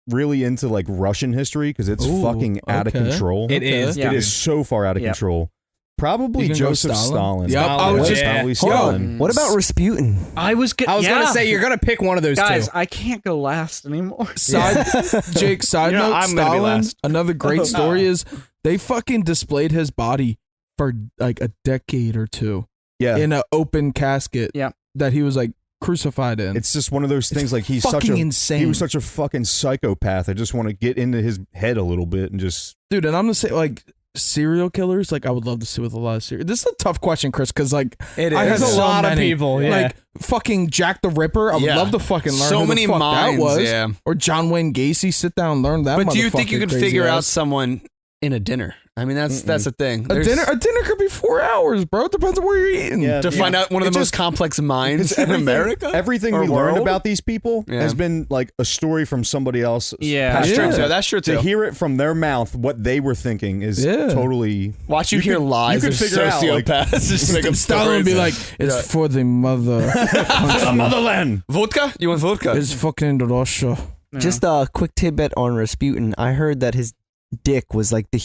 really into like Russian history because it's Ooh, fucking out of okay. control. It is. Yeah. It is so far out of Yep. control. Probably You can go Joseph Stalin. Yep, I was just- Probably Hold Stalin. on. What about Rasputin? I was gonna say you're gonna pick one of those guys. two. I can't go last anymore. Jake, side You know, note, I'm gonna be Stalin, last. another great story is they fucking displayed his body for like a decade or two Yeah, in an open casket Yeah. that he was like crucified in. it's just one of those things. Like he's such fucking a insane. He was such a fucking psychopath. I just want to get into his head a little bit and just. Dude, and I'm gonna say like serial killers, like I would love to sit with a lot of serial. This is a tough question, Chris, because like It I There's have a so lot of many. people, yeah. Like fucking Jack the Ripper. I would Yeah. love to fucking learn So who many the fuck minds, that was. yeah. Or John Wayne Gacy. Sit down and learn that. But do you think you motherfucking could crazy figure out ass. someone in a dinner? I mean, that's the thing. A There's- dinner could be 4 hours, bro. It depends on where you're eating. Yeah. to find out one of It the most just- complex minds It's in America. Everything Or we learned world? about these people Yeah. has been like a story from somebody else. Yeah. That's true Yeah. too. That's true To too. hear it from their mouth, what they were thinking is Yeah. totally. Watch you hear could- lies you of could figure out, like- sociopaths. Just make them Stalin would be like, it's Yeah. for the mother. The motherland. vodka. You want vodka? It's fucking Russia. Just a quick tidbit on Rasputin. I heard that his dick was like the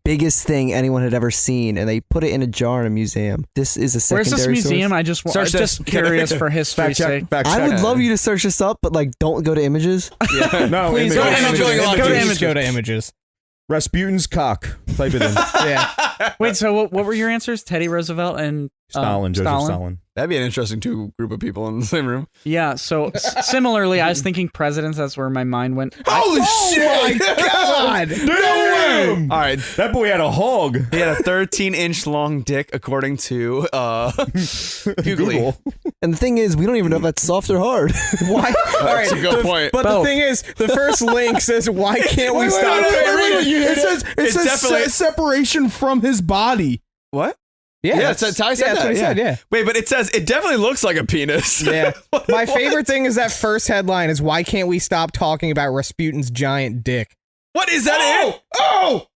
biggest thing anyone had ever seen, and they put it in a jar in a museum. This is a secondary Where's this museum? source. I just Search I'm this. just curious for history's sake. I would love you to search this up, but like, don't go to images. Yeah. No, Please images. go to images. Go to images. Rasputin's cock. Type it in. Yeah. Wait, so what were your answers? Teddy Roosevelt and Stalin, Joseph Stalin. That'd be an interesting group of people in the same room. Yeah. So similarly, I was thinking presidents. That's where my mind went. Holy shit! My God. No way! All right. That boy had a hog. He had a 13-inch long dick, according to Google. And the thing is, we don't even know if that's soft or hard. Why? All right. That's a good point. But the thing is, the first link says, "Why can't we stop?" It says It's definitely- separation from his body. What? Yeah, Ty said that's that. what he said. Yeah. Wait, but it says it definitely looks like a penis. Yeah. My favorite thing is that first headline is, "Why can't we stop talking about Rasputin's giant dick?" What is that? Oh!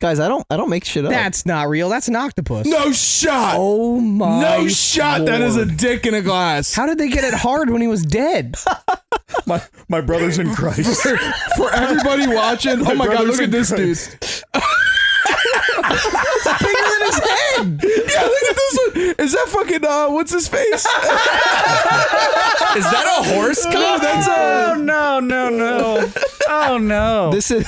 Guys, I don't make shit up. That's not real. That's an octopus. No shot! Oh my. No shot! That is a dick in a glass. How did they get it hard when he was dead? My brothers in Christ. For everybody watching, oh my God, brothers look at in this Christ. dude. It's bigger than his head. Yeah, look at this one. Is that fucking, what's his face? Is that a horse cock? No, that's Oh no! Oh no! This is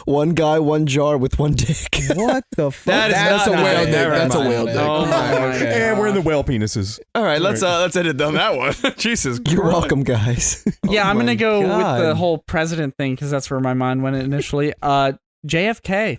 one guy, one jar with one dick. What the fuck? That's a whale dick. Never That's a mind. whale dick. Oh my And we're in the whale penises. All right, let's end it on that one. Jesus You're Christ. welcome, guys. Yeah, I'm my gonna go God. with the whole president thing because that's where my mind went initially. JFK.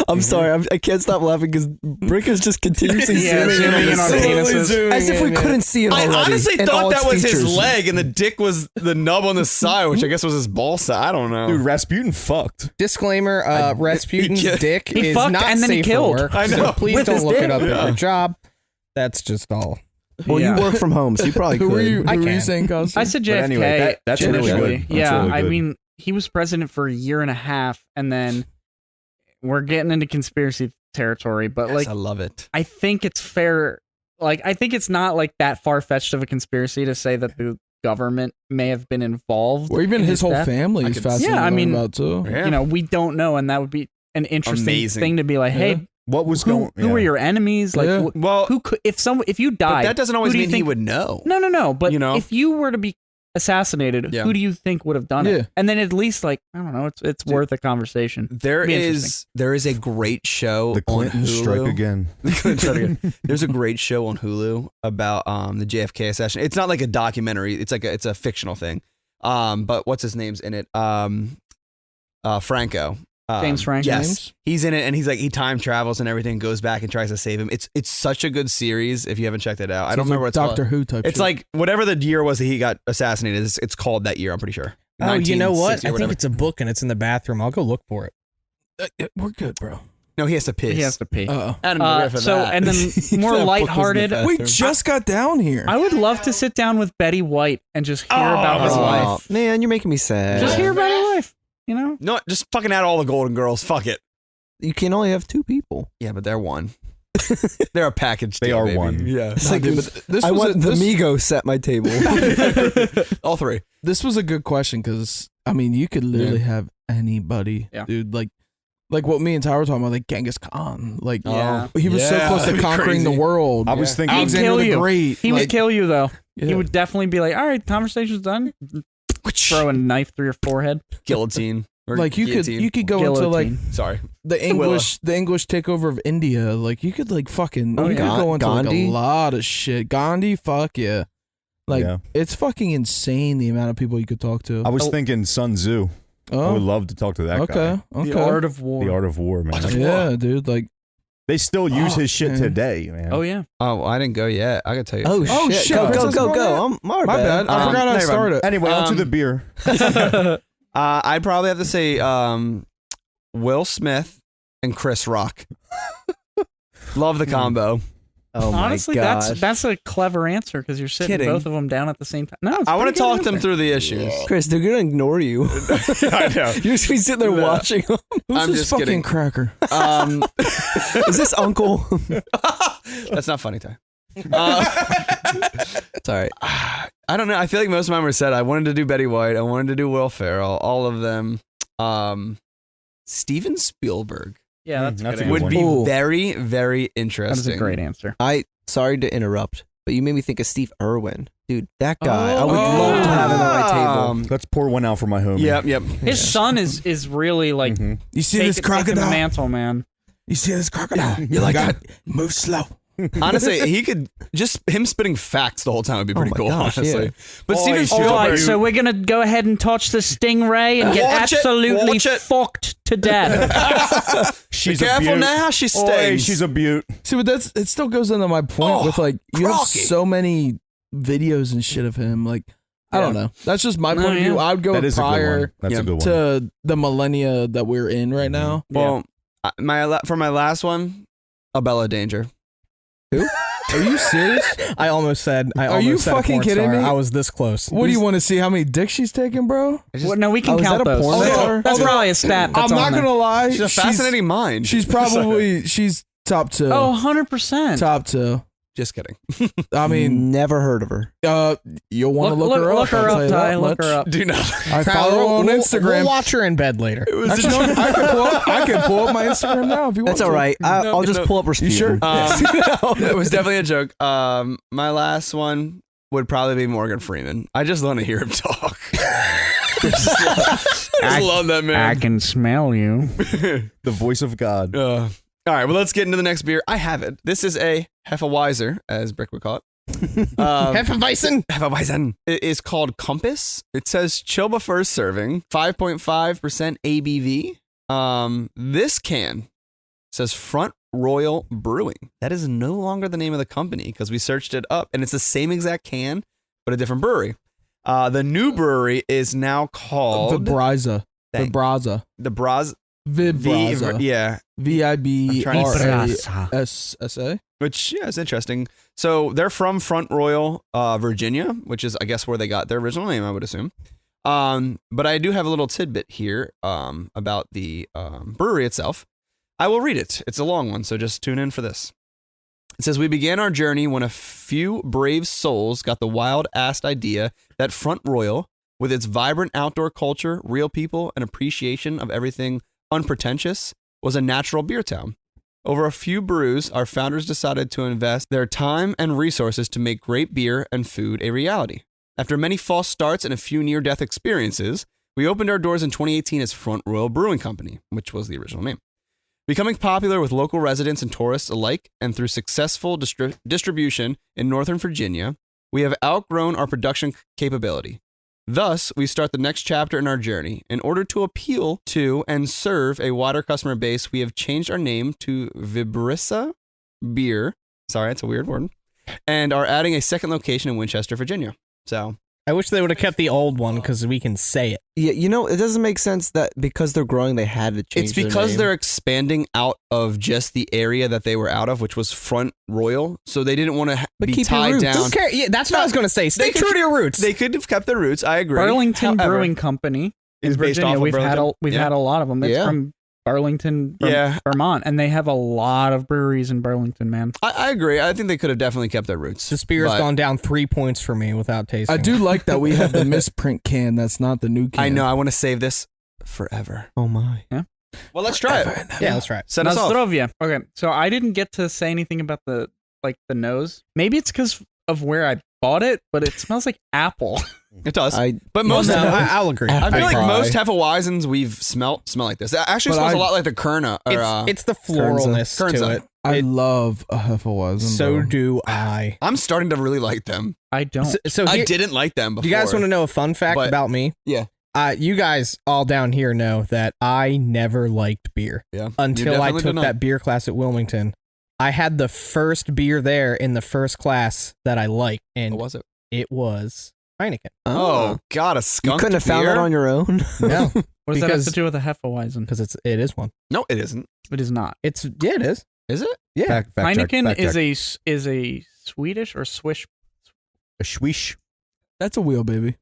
I'm sorry, I can't stop laughing because Brick is just continuously Yeah, zooming in zooming in on penises. as if we couldn't see it I already. honestly in all thought that its was his features. leg and the dick was the nub on the side, which I guess was his ball side. I don't know. Dude, Rasputin fucked. Disclaimer: Rasputin's dick He is fucked not and then he safe killed. for work. I know. So please With don't his look dick. it up at Yeah. your job. That's just all. Well, Yeah. you work from home, so you probably Who could. were you I can. saying, Cos? I said But JFK. anyway, that's really initially. good. That's Yeah, really I good. mean, he was president for a year and a half, and then we're getting into conspiracy territory. But Yes, like, I love it. I think it's fair. Like, I think it's not like that far fetched of a conspiracy to say that the government may have been involved, Or even in his whole death. family is could- fascinating. Yeah, I mean- about too. Yeah. You know, we don't know, and that would be an interesting Amazing. thing to be like, hey, Yeah. What was who going were your enemies? Like, Yeah. Well, who could if you but died? that doesn't always who do you mean he think- would know. No. But You know? if you were to be assassinated, Yeah. who do you think would have done Yeah. it? And then at least, like, I don't know, it's worth a conversation. There Be is a great show The on Clintons Hulu. strike again. There's a great show on Hulu about the JFK assassination. It's not like a documentary. It's like it's a fictional thing. But what's his name's in it? Franco. James Franco. Yes, James? he's in it, and he's like he time travels and everything, goes back and tries to save him. It's such a good series. If you haven't checked it out, I don't remember what it's Doctor called. Who type. It's shit. like whatever the year was that he got assassinated. It's called that year. I'm pretty sure. Oh, you know what? 1960 or I think whatever. it's a book and it's in the bathroom. I'll go look for it. We're good, bro. No, he has to piss. He has to pee. Uh-oh. Adam Durant for So, that. and then more That book was in the lighthearted. bathroom. We just got down here. I would love to sit down with Betty White and just hear about his Oh, life. man, you're making me sad. Just hear about her life. You know? No, just fucking add all the Golden Girls. Fuck it. You can only have two people. Yeah, but they're one. They're a package. They deal, are baby. one. Yeah, It's like, This I was want a, the this, Migos at my table. all three. this was a good question because I mean you could literally have anybody, Yeah. dude. Like what me and Tyler were talking about, like Genghis Khan. Like Yeah. he was so Yeah, close to that'd be conquering crazy. the world. I was thinking, He'd Alexander kill the you. Great. He would like, kill you, though. yeah. He would definitely be like, all right, conversation's done. Throw a knife through your forehead. Guillotine. Or Like you guillotine. could go into like Guillotine. Sorry. the English takeover of India. Like you could like fucking Oh, you yeah. could go into like Gandhi? a lot of shit. Gandhi, fuck yeah. Like Yeah. it's fucking insane the amount of people you could talk to. I was thinking Sun Tzu. I would Oh, love to talk to that okay, guy. okay. The art of war. The art of war, man. Yeah, dude. Like They still use Oh, his shit man. today, man. Oh, yeah. Oh, I didn't go yet. I gotta tell you. Oh, Oh, shit. shit. Go, Chris go, has go, gone go. My my bad. I forgot how to never start mind. it. Anyway, on to the beer. I'd probably have to say Will Smith and Chris Rock. Love the combo. Oh, my Honestly, gosh. that's a clever answer because you're sitting Kidding. both of them down at the same time. No, it's I want pretty to good talk them answer. through the issues. Chris, they're going to ignore you. I know. You're just gonna be sitting there No. watching them. Who's I'm this just fucking kidding. cracker? Is this Uncle? That's not funny, Ty. Sorry. I don't know. I feel like most of mine were said. I wanted to do Betty White. I wanted to do Will Ferrell. All of them. Steven Spielberg Yeah, that's a That's good a good answer. would be Ooh. very, very interesting. That is a great answer. Sorry to interrupt, but you made me think of Steve Irwin. Dude, that guy, I would love to have him at my table. Let's pour one out for my homie. Yep. His son is really like You see this taking the crocodile? mantle, man. You see this crocodile? You like that? Move slow. Honestly, he could just him spitting facts the whole time would be pretty my cool. gosh, honestly, yeah. but Steven All Spielberg. right, so we're gonna go ahead and touch the stingray and get Watch it, absolutely watch it. fucked to death. She's Be a careful beaut. now, she Oi, stings. she's a beaut. See, but it still goes into my point with like you have Crocky. so many videos and shit of him. Like I don't know. That's just my No, point of view. yeah. I would go That is a good prior one. That's a good one. to the millennia that we're in right now. Well, for my last one, Abella Danger. Are you serious? I almost said. Are you said a fucking porn kidding star. me? I was this close. What do you want to see? How many dicks she's taking, bro? Well, no, we can Oh, is count that a those. porn star? That's Okay. probably a stat. That's I'm not on there. gonna lie. She's a fascinating mind. She's probably she's top two. Oh, 100%. Top two. Just kidding. I mean, Never heard of her. you'll want to look her up. Look her I'll tell up, you Ty. that Look much. her up. Do not. I follow her on Instagram. We'll watch her in bed later. It was Actually, no, I can pull up my Instagram now if you want. That's all right. I'll just pull up Rasputin. You sure? It was definitely a joke. My last one would probably be Morgan Freeman. I just want to hear him talk. I just love that man. I can smell you. The voice of God. All right, well, let's get into the next beer. I have it. This is a Hefeweiser, as Brick would call it. Hefeweizen. Hefeweizen. It is called Compass. It says Chilba first serving, 5.5% ABV. This can says Front Royal Brewing. That is no longer the name of the company because we searched it up, and it's the same exact can, but a different brewery. The new brewery is now called Vibraza. Dang. Vibraza. the Braz. Vibraza. Yeah, VIBRASSA. which is interesting. So they're from Front Royal, Virginia, which is I guess where they got their original name, I would assume. But I do have a little tidbit here about the brewery itself. I will read it. It's a long one, so just tune in for this. It says, we began our journey when a few brave souls got the wild-assed idea that Front Royal, with its vibrant outdoor culture, real people, and appreciation of everything unpretentious, was a natural beer town. Over a few brews, our founders decided to invest their time and resources to make great beer and food a reality. After many false starts and a few near-death experiences, we opened our doors in 2018 as Front Royal Brewing Company, which was the original name. Becoming popular with local residents and tourists alike, and through successful distribution in Northern Virginia, we have outgrown our production capability. Thus, we start the next chapter in our journey. In order to appeal to and serve a wider customer base, we have changed our name to Vibrissa Beer. Sorry, that's a weird word. And are adding a second location in Winchester, Virginia. So I wish they would have kept the old one because we can say it. Yeah, you know, it doesn't make sense that because they're growing, they had to change it's because their they're name. expanding out of just the area that they were out of, which was Front Royal. So they didn't want to But be keep your tied roots. down. Who cares? Yeah, that's what I was going to say. Stay They could- true to your roots. They could have kept their roots. I agree. Burlington However, Brewing Company is in based Virginia. off of We've Burlington. had a lot of them. It's Yeah. from Burlington, Yeah. Vermont, and they have a lot of breweries in Burlington, man. I agree. I think they could have definitely kept their roots. This beer has But gone down 3 points for me without tasting. I do it. like that we have the misprint can. That's not the new can. I know. I want to save this forever. Oh my. Well, let's try it. Yeah, that's right. Send us off. Nostrovia. Okay, so I didn't get to say anything about the nose. Maybe it's because of where I bought it, but it smells like apple. It does. I But most, No, I'll agree. I feel like cry. most Hefeweizens we've smell like this. It actually But smells a I- lot like the Kerna. Or, It's the floralness to Kernza. it. I love a Hefeweizen. So bro. do I. I'm starting to really like them. I don't. So I here- didn't like them before. do you guys want to know a fun fact But- about me? Yeah. You guys all down here know that I never liked beer Yeah. You until I definitely took did not. that beer class at Wilmington. I had the first beer there in the first class that I liked, and What was it? it was Heineken. Oh, God, a You skunk couldn't have found beer? that on your own. No, What does that have because- to do with a Hefeweizen? because it is one. No, it isn't. It is not. It's it is. Is it? Yeah. Fact check, Heineken fact check. is a Swedish or Swiss a swish. That's a wheel, baby.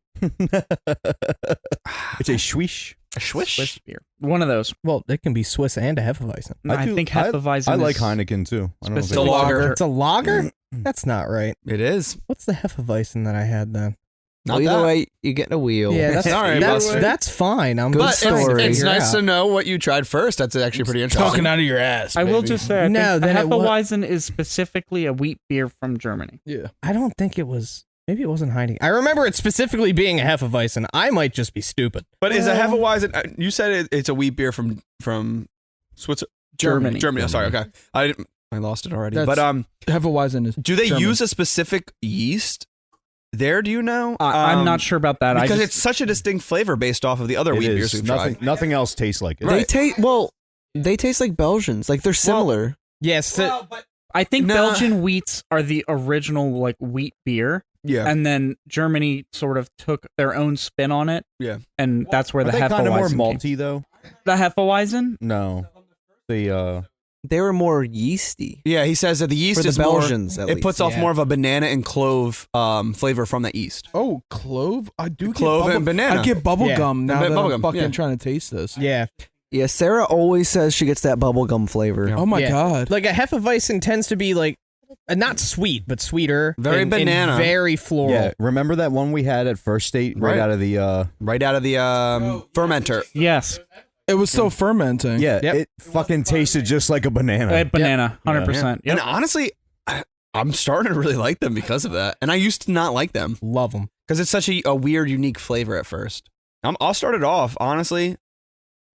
It's a swish. A swish? Swiss beer. One of those. Well, it can be Swiss and a Hefeweizen. No, I think Hefeweizen. I like is- Heineken too. I don't know if It's it's a lager. It's a lager? That's not right. It is. What's the Hefeweizen that I had then? Not either that. way, you get a wheel. Yeah, that's Sorry, that's fine. I'm Good But story. it's figure nice out. to know what you tried first. That's actually pretty interesting. Talking out of your ass. I will baby. just say, I No, think then it wa- Hefeweizen is specifically a wheat beer from Germany. Yeah. I don't think it was. Maybe it wasn't Heineken. I remember it specifically being a Hefeweizen. I might just be stupid. But is a Hefeweizen? You said it's a wheat beer from Switzerland, Germany. Germany. Oh, sorry. Okay, I lost it already. That's- But Hefeweizen is. do they German. use a specific yeast? There, do you know? I'm not sure about that. Because it's such a distinct flavor based off of the other It wheat is. beers we've nothing, tried. nothing else tastes like it. Right. They taste like Belgians. Like they're similar. Yes. I think Nah. Belgian wheats are the original like wheat beer, Yeah. and then Germany sort of took their own spin on it. Yeah. And that's where Are the they kind of more Hefeweizen came. malty though? The Hefeweizen? No, the They were more yeasty. Yeah, he says that the yeast For the is Belgians, more. at It least. puts off Yeah. more of a banana and clove flavor from that yeast. Oh, clove. I do Clove get and banana. I get bubble Yeah. gum now And that bubble I'm gum, fucking yeah. trying to taste this. Yeah. Yeah, Sarah always says she gets that bubblegum flavor. Yeah. Oh my Yeah. god. Like a Hefeweizen tends to be like not sweet, but sweeter. Very and banana. very floral. yeah. Remember that one we had at First State right Right. out of the Right out of the fermenter. Yes. It was still fermenting. yeah. Yep. It fucking tasted just like a banana. Banana, 100%. Yep. And honestly, I'm starting to really like them because of that. And I used to not like them Love them. because it's such a weird, unique flavor at first. I'll start it off, honestly.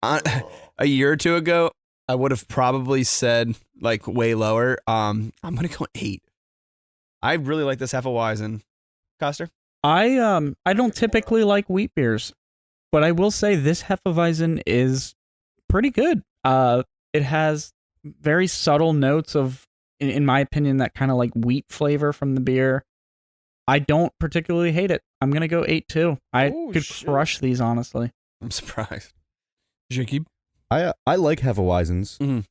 A year or two ago, I would have probably said like way lower. I'm going to go 8. I really like this Hefeweizen. Coster? I don't typically like wheat beers, but I will say this Hefeweizen is pretty good. It has very subtle notes of, in my opinion, that kind of like wheat flavor from the beer. I don't particularly hate it. I'm gonna go 8 too. I Oh, could shit. crush these honestly. I'm surprised. Jacob. I like Hefeweizens. Mhm.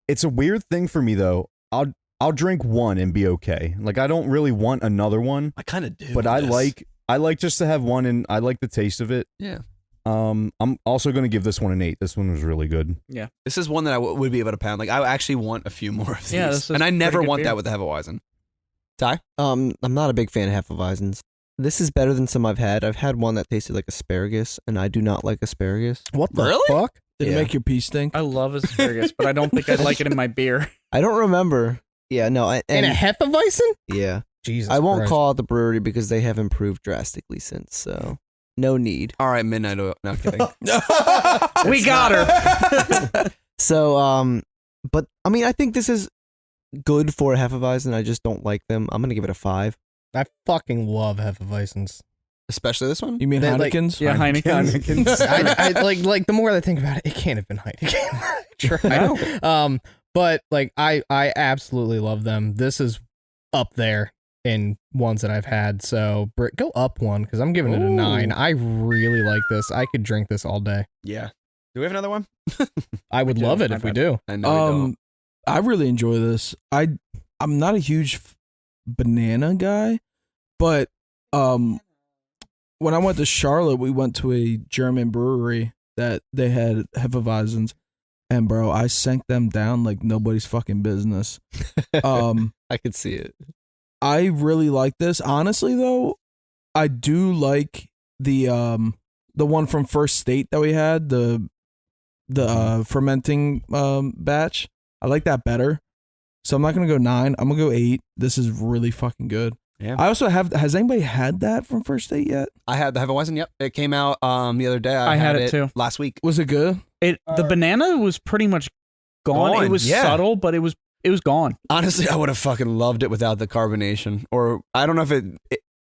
It's a weird thing for me though. I'll drink one and be okay. Like I don't really want another one, I kind of do. but I this. like just to have one and I like the taste of it. Yeah. I'm also going to give this one an 8. This one was really good. This is one that I would be able to pound. Like, I actually want a few more of these. Yeah, this is and I pretty never good want beer. that with the Hefeweizen. Ty? I'm not a big fan of Hefeweizens. This is better than some I've had. I've had one that tasted like asparagus, and I do not like asparagus. What the Really? fuck? Did it Yeah. make your pee stink? I love asparagus, but I don't think I'd like it in my beer. I don't remember. Yeah, no. In a Hefeweizen? yeah. Jesus. I won't Christ. call out the brewery because they have improved drastically since, so no need. All right, Midnight Oil. No, kidding. We got her. So, but I mean, I think this is good for a Hefeweizen. I just don't like them. I'm gonna give it a 5. I fucking love Hefeweizens. Especially this one? You mean They, like- Heineken's? Yeah, Heineken's. I like the more I think about it, it can't have been Heineken. But like I absolutely love them. This is up there in ones that I've had. So go up one because I'm giving it a 9. I really like this. I could drink this all day. Yeah. Do we have another one? I would do. love it My if we bad. do. I know we don't. I really enjoy this. I'm not a huge banana guy, but when I went to Charlotte, we went to a German brewery that they had Hefeweizens, and bro, I sank them down like nobody's fucking business. I could see it. I really like this. Honestly, though, I do like the one from First State that we had, the fermenting batch. I like that better. So I'm not gonna go 9. I'm gonna go 8. This is really fucking good. Yeah. I also have. Has anybody had that from First State yet? I had the Hefeweizen. Yep. It came out the other day. I had it too. Last week. Was it good? The banana was pretty much gone. Gone, It was yeah. subtle, but it was gone. Honestly, I would have fucking loved it without the carbonation. Or I don't know if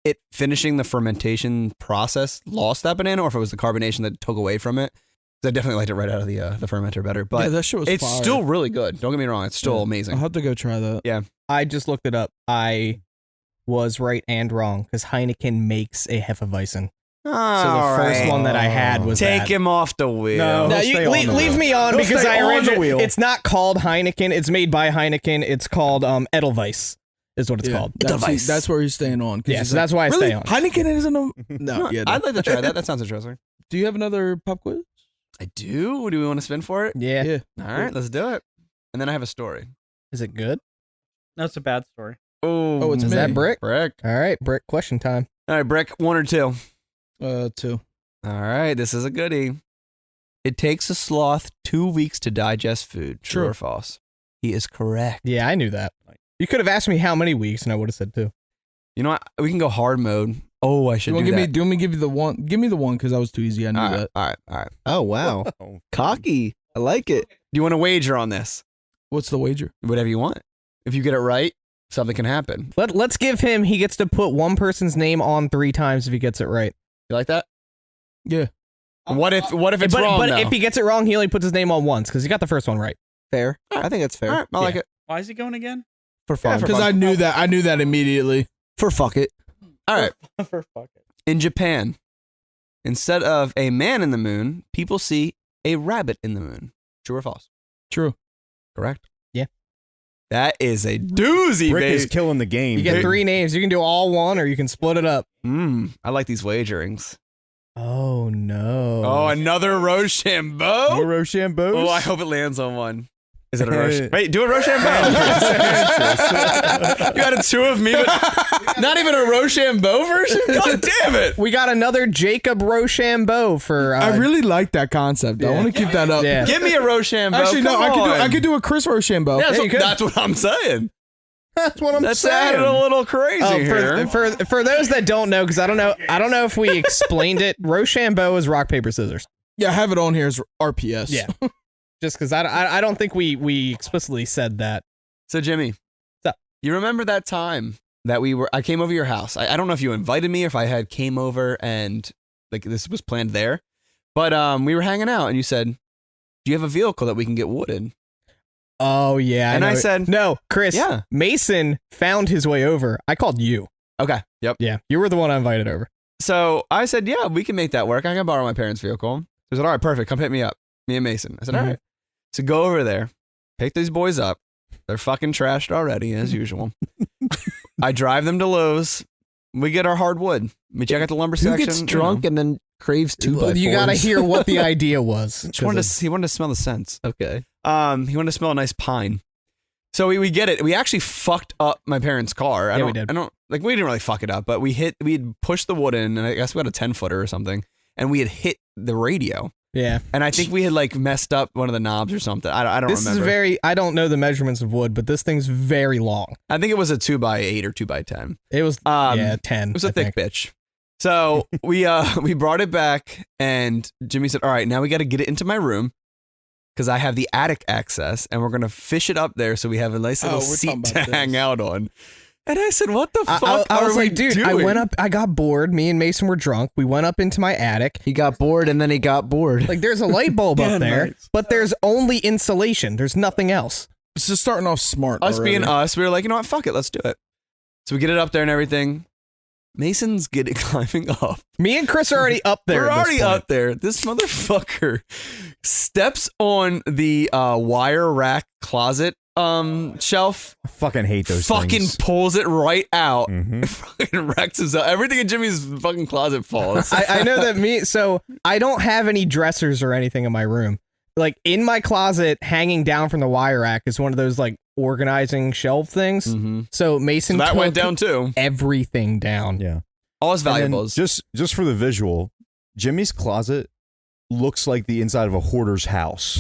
it finishing the fermentation process lost that banana, or if it was the carbonation that took away from it. I definitely liked it right out of the fermenter better. But yeah, that shit was. it's fire. still really good. Don't get me wrong. It's still amazing. I'll have to go try that. I just looked it up. I was right and wrong because Heineken makes a Hefeweizen. So the first one that I had was Take that. him off the wheel. No, He'll you stay on the leave wheel. me on He'll because stay I on the originally. wheel. It's not called Heineken. It's made by Heineken. It's called Edelweiss. Is what it's Yeah, called. That's where he's staying on. 'cause Yeah, he's so that's why I really? stay on. Heineken isn't a. No, yeah. I'd like to try that. That sounds interesting. Do you have another pub quiz? I do. Do we want to spin for it? Yeah. Yeah. All right, let's do it. And then I have a story. Is it good? That's a bad story. Oh, it's Is me. that Brick? Brick. All right, Brick. Question time. All right, Brick, 1 or 2? 2. All right, this is a goodie. It takes a sloth 2 weeks to digest food. True or false? He is correct. Yeah, I knew that. You could have asked me how many weeks, and I would have said 2. You know what? We can go hard mode. Oh, I should do that. Do you want me to give you the one? Give me the one because that was too easy. I knew that. All right. Oh, wow. Cocky. I like it. Do you want to wager on this? What's the wager? Whatever you want. If you get it right, something can happen. Let's give him, he gets to put one person's name on 3 times if he gets it right. You like that? Yeah. What if it's wrong, But though? if he gets it wrong, he only puts his name on once because he got the first one right. Fair. I think that's fair. All right, I like it. Why is he going again? For fun. Because I knew that. I knew that immediately. For fuck it. All right. For fuck it. In Japan, instead of a man in the moon, people see a rabbit in the moon. True or false? True. Correct. Yeah. That is a doozy, Rick baby. is killing the game. You get 3 names. You can do all one or you can split it up. I like these wagerings. Oh, no. Oh, another Rochambeau? More Rochambeaus? Oh, I hope it lands on one. Is it a Rochambeau? Wait, do a Rochambeau. You got a 2 of me, but not even a Rochambeau version? God damn it. We got another Jacob Rochambeau for... I really like that concept. I want to keep that up. Yeah. Give me a Rochambeau. Actually, no, Come on. I could do a Chris Rochambeau. Yeah, Yeah, you could. that's what I'm saying. That's what I'm That's saying. added a little crazy here. For those that don't know, because I don't know if we explained it. Rochambeau is rock paper scissors. Yeah, I have it on here as RPS. Yeah, just because I don't think we explicitly said that. So Jimmy, What's up? you remember that time that I came over to your house? I don't know if you invited me or if I had came over and like this was planned there, but we were hanging out and you said, "Do you have a vehicle that we can get wood in?" Oh yeah, And I know. said, no, Chris. Yeah. Mason found his way over. I called you. Okay. Yep. Yeah, you were the one I invited over. So I said, yeah, we can make that work. I can borrow my parents' vehicle. He said, all right, perfect. Come pick me up. Me and Mason. I said, all right. So go over there, pick these boys up. They're fucking trashed already, as usual. I drive them to Lowe's. We get our hardwood. We check out the lumber section. Who gets drunk and then craves 2x4s? You gotta hear what the idea was. He wanted to smell the scents. Okay. He wanted to smell a nice pine. So we get it. We actually fucked up my parents' car. We did. We didn't really fuck it up, but we had pushed the wood in, and I guess we had a 10-footer or something, and we had hit the radio. Yeah. And I think we had like messed up one of the knobs or something. I don't This remember. I don't know the measurements of wood, but this thing's very long. I think it was a 2x8 or 2x10. It was 10. It was a thick bitch. So we brought it back, and Jimmy said, all right, now we got to get it into my room because I have the attic access, and we're going to fish it up there so we have a nice little seat to hang out on. And I said, what the fuck I was are we like, dude, doing? I went up, I got bored. Me and Mason were drunk. We went up into my attic. He got bored and then he got bored. Like, there's a light bulb Yeah, up there, nice. but there's only insulation. There's nothing else. It's just starting off smart. Us already. being us, we were like, you know what, fuck it, let's do it. So we get it up there and everything. Mason's climbing up. Me and Chris are already up there. We're at this already point. up there. This motherfucker steps on the wire rack closet shelf. I fucking hate those Fucking things. pulls it right out. Mhm. Fucking wrecks his everything in Jimmy's fucking closet falls. I know that so I don't have any dressers or anything in my room. Like, in my closet, hanging down from the wire rack is one of those like organizing shelf things. Mhm. So Mason So that took went down too. everything down. Yeah. All his And then valuables. just for the visual, Jimmy's closet looks like the inside of a hoarder's house.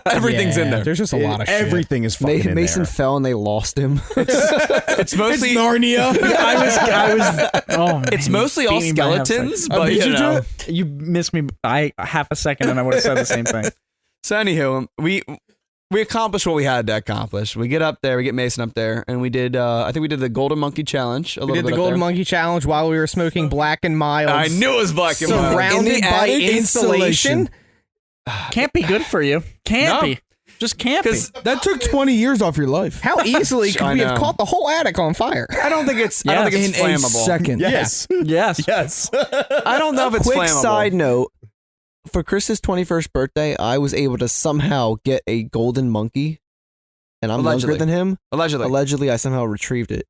Everything's in Yeah, there. There's just a lot of shit. Everything is fucking in Mason there. fell and they lost him. It's mostly Narnia. I was. Oh, man, it's mostly all beat me by half a skeletons, second. but beat you you to know. it? You missed me by half a second, and I would have said the same thing. So anywho, we accomplished what we had to accomplish. We get up there, we get Mason up there, and we did. I think we did the Golden Monkey Challenge. We did the Golden Monkey Challenge while we were smoking Black and Mild. I knew it was black and white. Surrounded In the by attic, insulation. Can't be good for you. Can't No. be. Just can't be. Because That took 20 years off your life. How easily could I we have know. caught the whole attic on fire? I don't think it's. I don't think it's in a flammable. second. Yes. Yes. Yes. I don't know if it's Quick flammable. side note: for Chris's 21st birthday, I was able to somehow get a golden monkey, and I'm Allegedly. younger than him. Allegedly. Allegedly, I somehow retrieved it,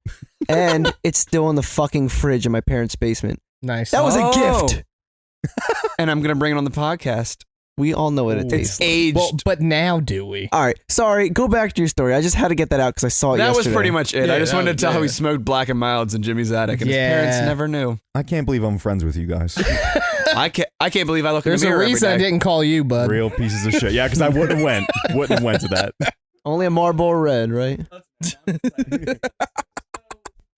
and it's still in the fucking fridge in my parents' basement. Nice. That was Oh. a gift. And I'm gonna bring it on the podcast. We all know what it tastes like. Aged. Well, but now do we? All right, sorry. Go back to your story. I just had to get that out because I saw it that yesterday. was pretty much it. Yeah, I just that wanted to was- tell how yeah. he smoked Black and Milds in Jimmy's attic, and his Yeah. parents never knew. I can't believe I'm friends with you guys. I can't believe I look There's in the a mirror reason I every day. didn't call you, bud. Real pieces of shit. Yeah, because I wouldn't have went to that. Only a Marlboro Red, right?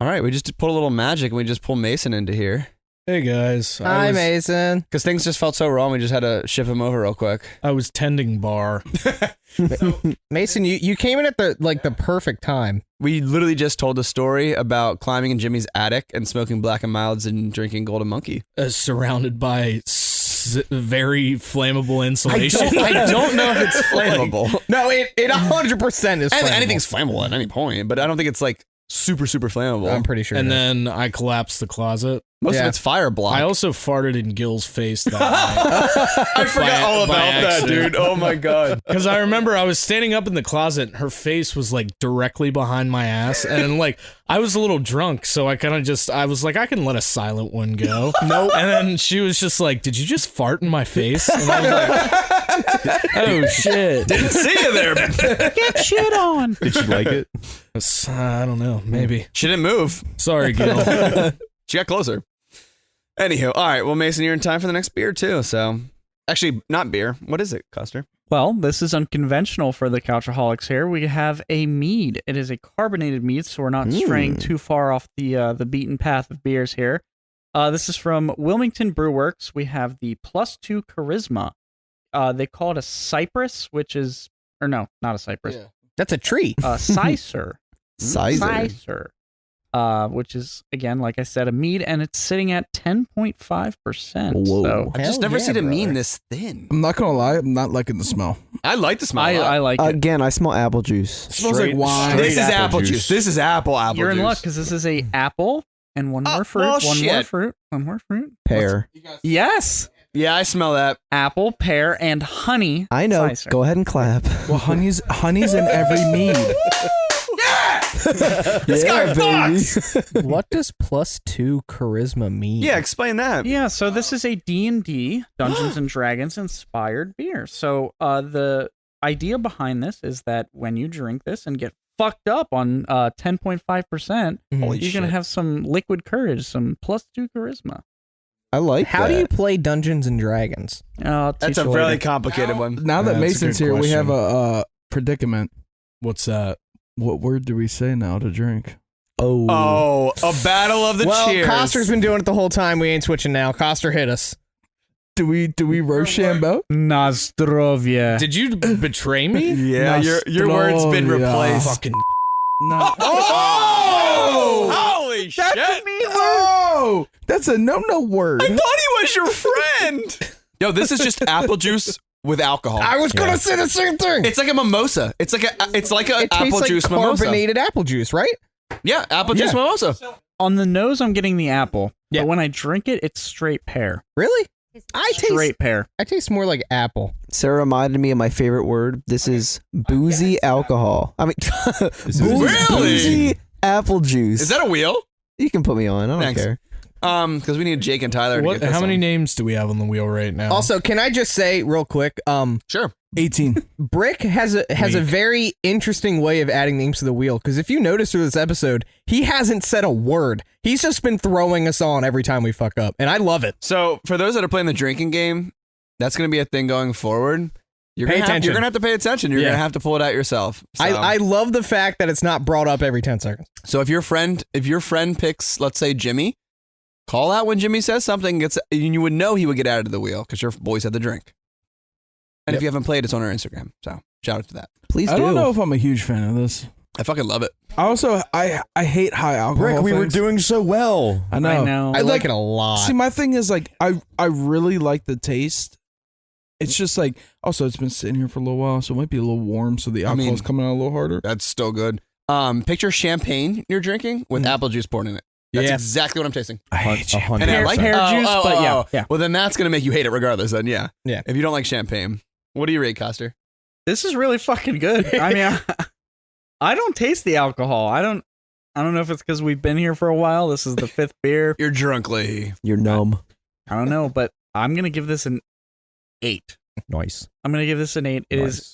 All right, we just pulled a little magic, and we just pulled Mason into here Hey guys. Hi, Mason. because things just felt so wrong. We just had to ship him over real quick. I was tending bar. Mason, you came in at the perfect time. We literally just told a story about climbing in Jimmy's attic and smoking Black and Milds and drinking Golden Monkey. Surrounded by very flammable insulation. I don't know if it's flammable. No, it 100% is flammable. Anything's flammable at any point, but I don't think it's like super flammable. I'm pretty sure. And it is. then I collapsed the closet. Most Yeah. of it's fire block. I also farted in Gil's face that night. I forgot all by about that, accident. dude. Oh my god. Because I remember I was standing up in the closet, and her face was like directly behind my ass, and like I was a little drunk, so I kind of I was like, I can let a silent one go. Nope. And then she was just like, "Did you just fart in my face?" And I was like, "Oh shit!" Didn't see you there. Get shit on. Did she like it? I don't know. Maybe. She didn't move. Sorry, Gil. She got closer. Anywho, all right. Well, Mason, you're in time for the next beer too. So, actually, not beer. What is it, Custer? Well, this is unconventional for the Couchaholics here. We have a mead. It is a carbonated mead, so we're not straying too far off the beaten path of beers here. This is from Wilmington Brew Works. We have the +2 Charisma. They call it a cypress, which is, or no, not a cypress. That's a tree. Sicer. Sizer. Which is, again, like I said, a mead, and it's sitting at 10.5%. Whoa. So I've just Hell never yeah, seen a mean brother. this thin. I'm not gonna lie, I'm not liking the smell. I like the smell. a lot. I like it. Again, I smell apple juice. It smells like wine. This is Straight apple apple juice. juice. This is apple You're in juice. luck because this is a apple and one more fruit. well, one more shit. fruit. One more fruit. Pear. Yes. Yeah, I smell that. Apple, pear, and honey. I know. Sicer. Go ahead and clap. Well, honey's in every mead. This guy fucks. What does +2 Charisma mean? Yeah, explain that. Yeah, so this is a D&D, Dungeons and Dragons inspired beer. So the idea behind this is that when you drink this and get fucked up on 10.5%, Holy you're going to have some liquid courage, some +2 Charisma. I like How that. do you play Dungeons and Dragons? I'll That's teach a you really later. complicated one. Now that That's a Mason's good here, we have question. a predicament. What's that? What word do we say now to drink? Oh, a battle of the well, cheers. Coster's been doing it the whole time. We ain't switching now. Coster hit us. Do we Rochambeau? Nozdrovia. Did you betray me? Yeah, your word's been Nostrovia. replaced. Fucking. No. Oh! Holy shit! That's a mean word. Oh, that's a no word. I thought he was your friend. Yo, this is just apple juice with alcohol. I was gonna say the same thing. It's like a mimosa. It's like a It apple tastes like juice mimosa. carbonated apple juice, right? Yeah, apple juice mimosa. On the nose, I'm getting the apple. Yeah. But when I drink it, it's straight pear. Really? I Straight pear. taste more like apple. Sarah reminded me of my favorite word. This is boozy alcohol. I mean, Really? boozy apple juice. Is that a wheel? You can put me on. I don't Thanks. care. Because we need Jake and Tyler to What? get this How many on. names do we have on the wheel right now? Also, can I just say real quick, Sure. 18. Brick has a very interesting way of adding names to the wheel, because if you notice through this episode, he hasn't said a word. He's just been throwing us on every time we fuck up, and I love it. So for those that are playing the drinking game, that's going to be a thing going forward. You're Pay gonna attention. You're going to have to pay attention. You're Yeah. going to have to pull it out yourself. So, I love the fact that it's not brought up every 10 seconds. so if your friend picks, let's say, Jimmy, call out when Jimmy says something. You would know he would get added to the wheel because your boys had the drink. And if you haven't played, it's on our Instagram. So shout out to that. Please I do. don't know if I'm a huge fan of this. I fucking love it. I also I hate high alcohol. Rick, we were things. doing so well. I know. I know. I like it a lot. See, my thing is like I really like the taste. It's just like also it's been sitting here for a little while, so it might be a little warm, so the alcohol's coming out a little harder. That's still good. Picture champagne you're drinking with apple juice poured in it. That's Yeah. exactly what I'm tasting. I hate you. And I like Pear juice, but yeah. Well, then that's gonna make you hate it regardless. Then yeah. Yeah. If you don't like champagne, what do you rate, Coster? This is really fucking good. I mean, I don't taste the alcohol. I don't know if it's because we've been here for a while. This is the 5th beer. You're drunkly. You're numb. I don't know, but I'm gonna give this an 8. Nice. I'm gonna give this an 8. It's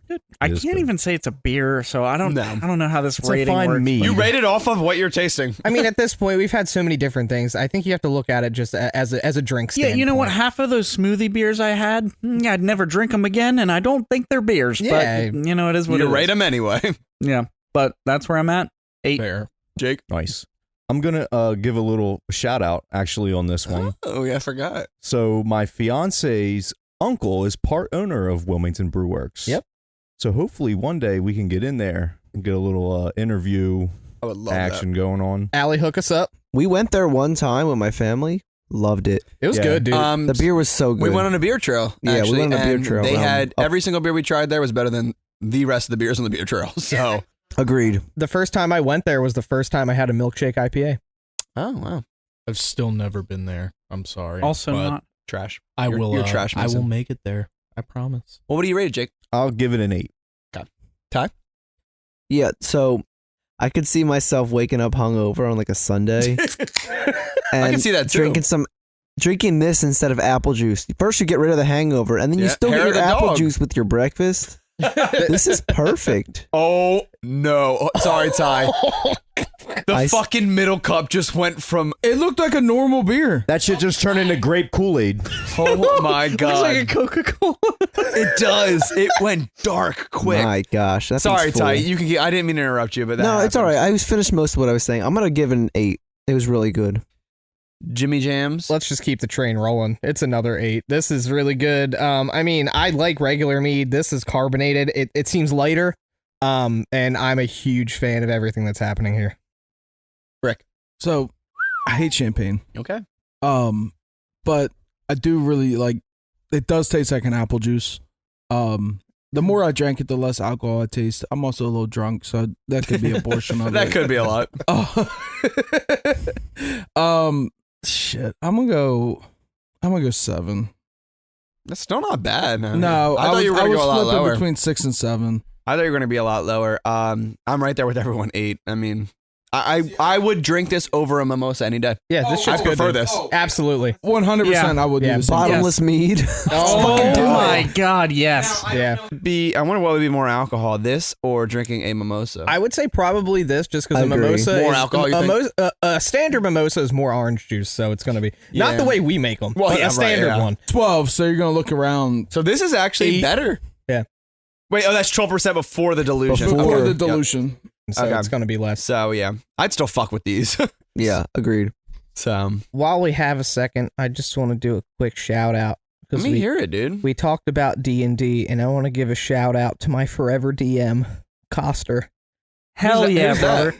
good. I can't good. even say it's a beer, so I don't know how this It's a rating fine works. mead. You rate it off of what you're tasting. I mean, at this point, we've had so many different things. I think you have to look at it just as a drink Yeah, you know what? standpoint. Half of those smoothie beers I had, I'd never drink them again, and I don't think they're beers. Yeah. But you know, it is what You it is. rate them anyway. Yeah, but that's where I'm at. 8. Fair. Jake. Nice. I'm gonna give a little shout out actually on this one. Oh yeah, I forgot. So my fiance's uncle is part owner of Wilmington Brew Works. Yep. So hopefully one day we can get in there and get a little interview I would love action going on. Allie, hook us up. We went there one time with my family. Loved it. It was Yeah. good, dude. that. The beer was so good. We went on a beer trail. Yeah, we actually, went on a beer and trail They around- had every single beer we tried there was better than the rest of the beers on the beer trail. So, Agreed. The first time I went there was the first time I had a milkshake IPA. oh wow, I've still never been there. I'm sorry. Also but not. trash. I You're- will. you're trash, I will Mason. make it there. I promise. Well, what do you rate it, Jake? I'll give it an 8. Yeah, so I could see myself waking up hungover on like a Sunday. And I can see that too. Drinking this instead of apple juice. First, you get rid of the hangover, and then you Yeah, still hair get of your the apple dog. juice with your breakfast. This is perfect. Oh no! Oh, sorry, Ty. The I- fucking middle cup just went from. It looked like a normal beer. That shit just turned into grape Kool-Aid. Oh my god! Looks like a Coca-Cola. It does. It went dark quick. My gosh. That Sorry, thing's full. Ty. You can. I didn't mean to interrupt you, but that No, it's all happens. right. I was finished most of what I was saying. I'm going to give it an 8. It was really good. Jimmy Jams. Let's just keep the train rolling. It's another 8. This is really good. I mean, I like regular mead. This is carbonated. It seems lighter. And I'm a huge fan of everything that's happening here. Rick. So, I hate champagne. Okay. But I do really like. It does taste like an apple juice. The more I drank it, the less alcohol I taste. I'm also a little drunk, so that could be a portion of That it. could be a lot. Shit. I'm gonna go 7. That's still not bad. No, I thought you were gonna was go a lot flipping lower. between 6 and 7. I thought you were gonna be a lot lower. I'm right there with everyone. 8. I mean, I would drink this over a mimosa any day. Yeah, this I shit's good. prefer dude. this. Absolutely. 100%. I would do Yeah. the same. Bottomless mead. Oh, my God, yes. Yeah. I wonder what would be more alcohol, this or drinking a mimosa. I would say probably this, just because I a agree. mimosa More is, alcohol, you think? a standard mimosa is more orange juice, so it's going to be not Yeah. the way we make them, Well, but yeah, a right, standard yeah. one. 12, so you're gonna look around So this is actually 8. better. Yeah. Wait, oh, that's 12% before the dilution. Before. before the Yep. dilution. So Okay. it's going to be less. So yeah, I'd still fuck with these. Yeah, agreed. So While we have a second, I just want to do a quick shout out let because me hear it, dude. we talked about D&D, and I want to give a shout out to my forever DM, Coster. Hell Who's that- yeah, who's that?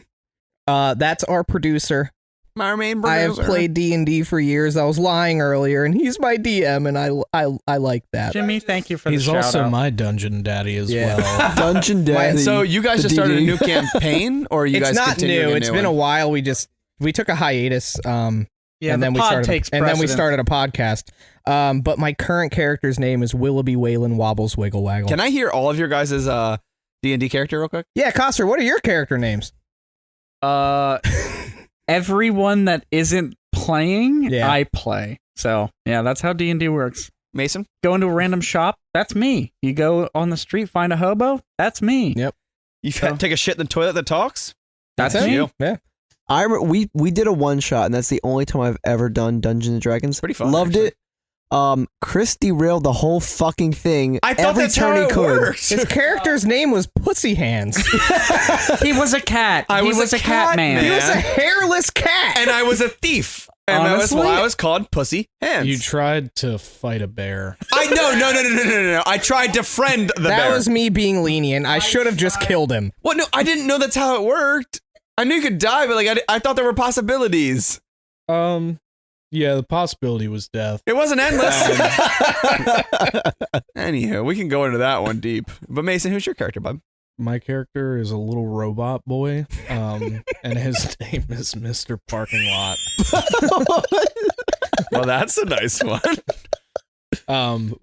brother. That's our producer. My main I have producer. played D&D for years. I was lying earlier, and he's my DM, and I like that. Jimmy, thank you for He's the shout also out. my dungeon daddy as Yeah. well. Dungeon Daddy. So you guys the just started a DD. new campaign, or are you It's guys not continuing new. a It's new been a one? while. We took a hiatus. Yeah, and the then we pod started. takes And then we precedence. started a podcast. But my current character's name is Willoughby Whalen Wobbles Wiggle Waggle. Can I hear all of your guys' D&D character real quick? Yeah, Coster. What are your character names? Everyone that isn't playing, Yeah. I play. So yeah, that's how D&D works. Mason? Go into a random shop, that's me. You go on the street, find a hobo, that's me. Yep. You take a shit in the toilet that talks? That's it. me. Yeah. I we did a one shot, and that's the only time I've ever done Dungeons and Dragons. Pretty fun, Loved actually. it. Chris derailed the whole fucking thing. I thought every that's turn how he it could. worked. His character's name was Pussy Hands. He was a cat. I he was a a cat cat man. man. He was a hairless cat. And I was a thief. And that was Honestly? why I was called Pussy Hands. You tried to fight a bear. I no. I tried to friend the that bear. was me being lenient. I should have just killed him. Well, no, I didn't know that's how it worked. I knew you could die, but I thought there were possibilities. Yeah, the possibility was death. It wasn't endless. Anywho, we can go into that one deep. But Mason, who's your character, bud? My character is a little robot boy, and his name is Mr. Parking Lot. Well, that's a nice one.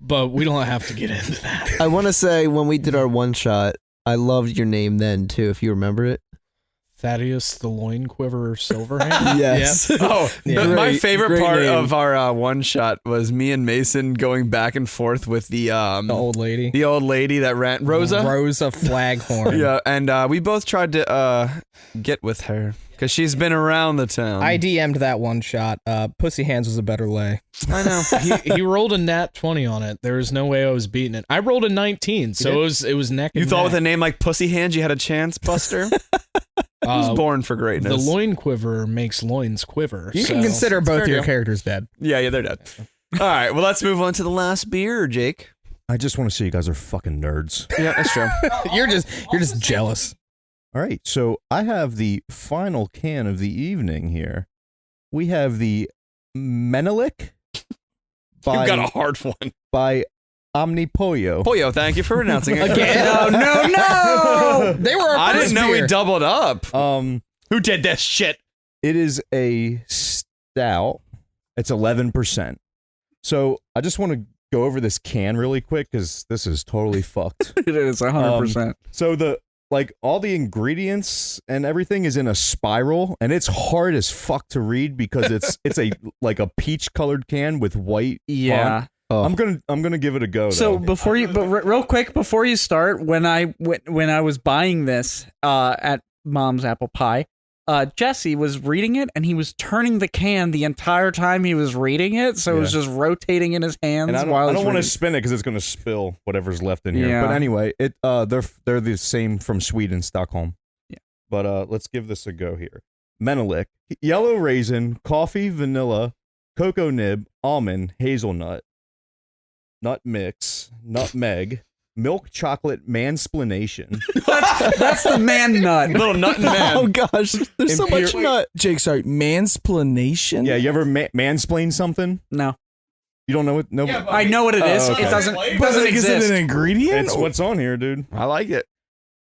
But we don't have to get into that. I want to say when we did our one shot, I loved your name then too, if you remember it. Thaddeus the Loin Quiver Silverhand. Yes. Oh, Yeah. my favorite great part name. of our one shot was me and Mason going back and forth with the old lady. the old lady that ran Rosa. Rosa Flaghorn. Yeah, and we both tried to get with her because she's been around the town. I DM'd that one shot. Pussy Hands was a better lay. I know. he rolled a nat 20 on it. There was no way I was beating it. I rolled a 19, so it was neck and You thought with a neck. name like Pussy Hands you had a chance, Buster? He was born for The greatness. loin quiver makes loins quiver. You so. can consider both fair your deal. characters dead. Yeah, they're dead. All right, well, let's move on to the last beer, Jake. I just want to say you guys are fucking nerds. Yeah, that's true. You're just jealous. All right, so I have the final can of the evening here. We have the Menelik You got a hard one. by Omnipollo. Pollo, thank you for pronouncing it. Again? No! They were our I first didn't know beer. we doubled up. Who did this shit? It is a stout. It's 11%. So I just want to go over this can really quick because this is totally fucked. It is 100%. So all the ingredients and everything is in a spiral, and it's hard as fuck to read because it's a like a peach colored can with white. Yeah. font. I'm gonna give it a go. So though. real quick before you start, when I was buying this at Mom's Apple Pie, Jesse was reading it and he was turning the can the entire time he was reading it, so it was just rotating in his hands. And I while don't want to reading. spin it because it's gonna spill whatever's left in here. Yeah. But anyway, they're the same from Sweden, Stockholm. Yeah. But let's give this a go here. Menelik, yellow raisin, coffee, vanilla, cocoa nib, almond, hazelnut, nut mix, nutmeg, milk chocolate mansplanation. That's the man nut. Little nut and man. Oh gosh, there's so much Imperial- nut. Jake, sorry, mansplanation. Yeah, you ever mansplain something? No, You don't know what? No, I know what it is. okay. It doesn't But doesn't like, is it exist. an ingredient? it's what's on here, dude. I like it.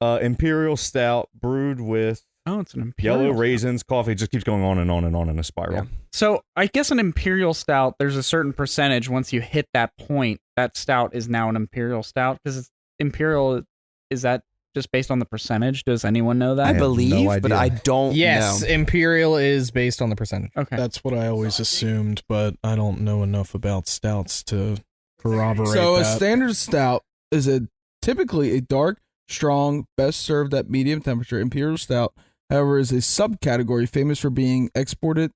Imperial stout brewed with Oh, it's an imperial. yellow stout. raisins, coffee. It just keeps going on and on and on in a spiral. Yeah. So I guess an imperial stout. There's a certain percentage once you hit that point. That stout is now an imperial stout because it's imperial. Is that just based on the percentage? Does anyone know I that? have no believe, but idea. I don't Yes, know. Imperial is based on the percentage. Okay. That's what I always assumed, but I don't know enough about stouts to corroborate So a that. standard stout is typically a dark, strong, best served at medium temperature. Imperial stout, however, is a subcategory famous for being exported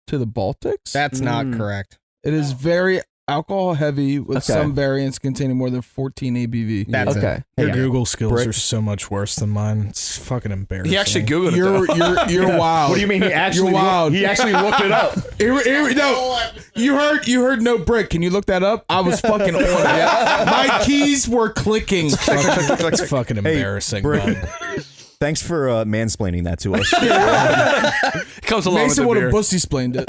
to the Baltics. That's not Mm. correct. It is very alcohol heavy with Okay. some variants containing more than 14 ABV. That's Okay. Your Yeah. Google skills Brick. are so much worse than mine. It's fucking embarrassing. He actually Googled it, though. You're wild. What do you mean? He actually You're wild. He actually looked it up. No, you heard no brick. Can you look that up? I was fucking on it. My keys were clicking. It's fucking embarrassing, Brick. bud. Thanks for mansplaining that to us. It comes along Mason with would the have beer. pussy splained it.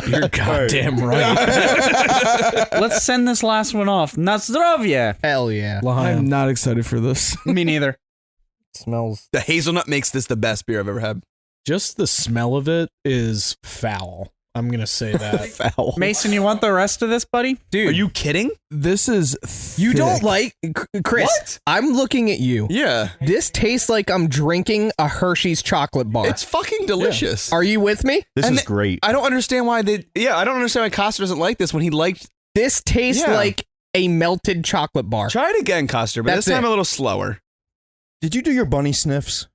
You're goddamn right. Let's send this last one off. Nazdrovye. Hell yeah. I'm not excited for this. Me neither. Smells. The hazelnut makes this the best beer I've ever had. Just the smell of it is foul. I'm gonna say that. Foul. Mason, you want the rest of this, buddy? Dude, Are you kidding? This is you don't thick. like Chris. What? I'm looking at you. Yeah. This tastes like I'm drinking a Hershey's chocolate bar. It's fucking delicious. Are you with me? This And is great. I don't understand why I don't understand why Costa doesn't like this when he liked. This tastes Yeah. like a melted chocolate bar. Try it again, Costa, but That's this time it. a little slower. Did you do your bunny sniffs?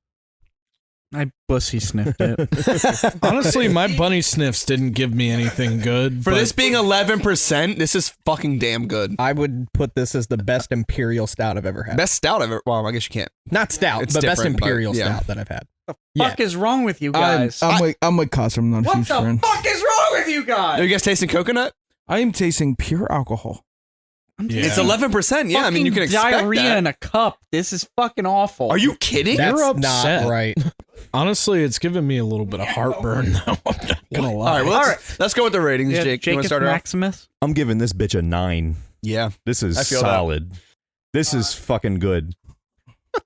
I bussy sniffed it. Honestly, my bunny sniffs didn't give me anything good. For but this being 11%, this is fucking damn good. I would put this as the best imperial stout I've ever had. Best stout ever. Well, I guess you can't. Not stout, It's but best different, but imperial yeah. stout that I've had. Fuck is wrong with you guys? I'm with Costa. I'm not a what huge the friend. fuck is wrong with you Are guys? you guys tasting coconut? I am tasting pure alcohol. Yeah. It's 11%. Yeah, I mean, you can expect diarrhea that. in a cup. This is fucking awful. Are you kidding? That's You're not upset. right. Honestly, it's giving me a little bit of heartburn, though. I'm not gonna All lie. right, well, let's go with the ratings, Yeah, Jake. You want to Jacob start it off? Maximus? I'm giving this bitch a 9. Yeah. This is I feel that. solid. This is fucking good.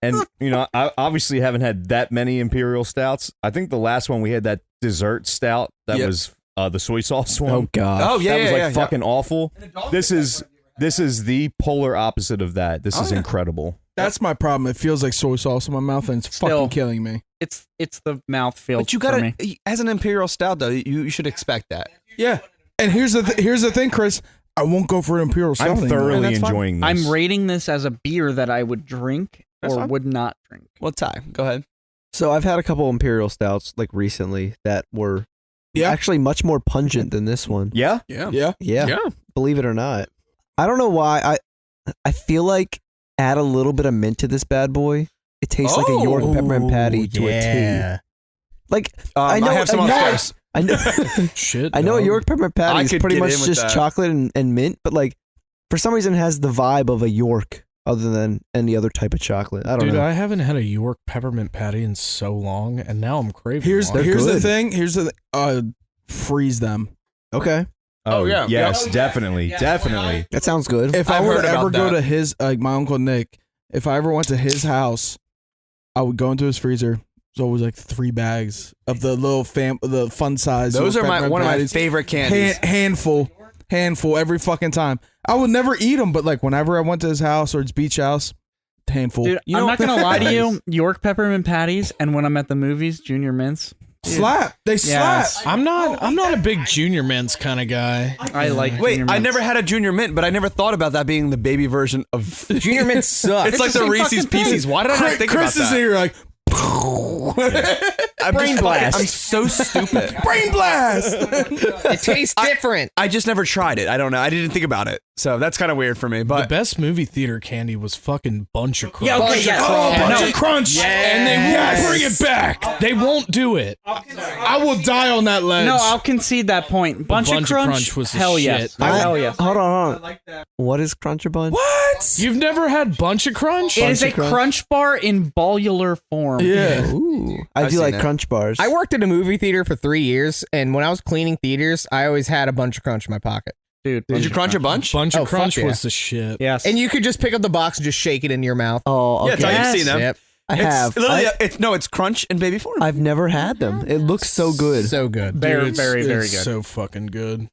And, you know, I obviously haven't had that many Imperial Stouts. I think the last one we had that dessert stout that Yep. was the soy sauce one. God. Oh, yeah, that was yeah, like yeah. fucking awful. This is the polar opposite of that. This is incredible. That's my problem. It feels like soy sauce in my mouth, and it's fucking killing me. It's the mouthfeel. But you for me. gotta, as an imperial stout though, you should expect that. Yeah. And here's the thing, Chris. I won't go for an imperial stout. I'm anymore. thoroughly that's fine. enjoying this. I'm rating this as a beer that I would drink That's or fine. would not drink. Well, Ty, go ahead. So I've had a couple imperial stouts like recently that were actually much more pungent than this one. Yeah? Yeah. Yeah. Believe it or not. I don't know why. I feel like add a little bit of mint to this bad boy. It tastes like a York peppermint patty to a T. Like I know. I have some upstairs. I know. Shit. I know a dog. York peppermint patty I is could pretty get much in with just that. chocolate and mint, but like for some reason it has the vibe of a York other than any other type of chocolate. I don't Dude, know. I haven't had a York peppermint patty in so long, and now I'm craving Here's one. the good. thing. Freeze them. Okay, Oh, yeah. Yes, definitely. Definitely. that sounds good. If I I've were heard to ever about go that. to his, like my uncle Nick, if I ever went to his house, I would go into his freezer. There's always like 3 bags of the little the fun size. Those are little one of my patties. favorite candies. handful every fucking time. I would never eat them, but like whenever I went to his house or his beach house, handful. Dude, I'm not gonna lie to you. York peppermint patties, and when I'm at the movies, Junior Mints. Slap. They slap. Yes. I'm not a big Junior Mints kind of guy. I like. Wait, Junior I Mints. never had a Junior Mint, but I never thought about that being the baby version of. Junior Mint sucks. It's like the Reese's Pieces. Why did I not think Chris about is that? here like brain blast. I'm so stupid. brain blast. It tastes different. I just never tried it. I don't know. I didn't think about it. So that's kind of weird for me. The But best movie theater candy was fucking Bunch of Crunch. Yeah, okay, yes. Bunch of crunch. And they won't bring it back. They won't do it. I will die on that ledge. No, I'll concede that point. Bunch of Crunch was the hell shit. yes. Hell yes. Hold on. What is Cruncher Bun? What? You've never had Bunch of Crunch? It is a of Crunch? crunch bar in bollular form. Yeah. Ooh, I I've do seen like it. Crunch bars. I worked at a movie theater for 3 years, and when I was cleaning theaters, I always had a bunch of crunch in my pocket. Dude. did you crunch a bunch? Bunch Oh, of fuck Crunch yeah. was the shit. Yes. And you could just pick up the box and just shake it into your mouth. Oh, Yeah, okay. it's how Yes. you've seen them. Yep. I have. It's it's crunch in baby form. I've never had them. It looks so good. So good. Very, Dude, very, very it's good. so fucking good.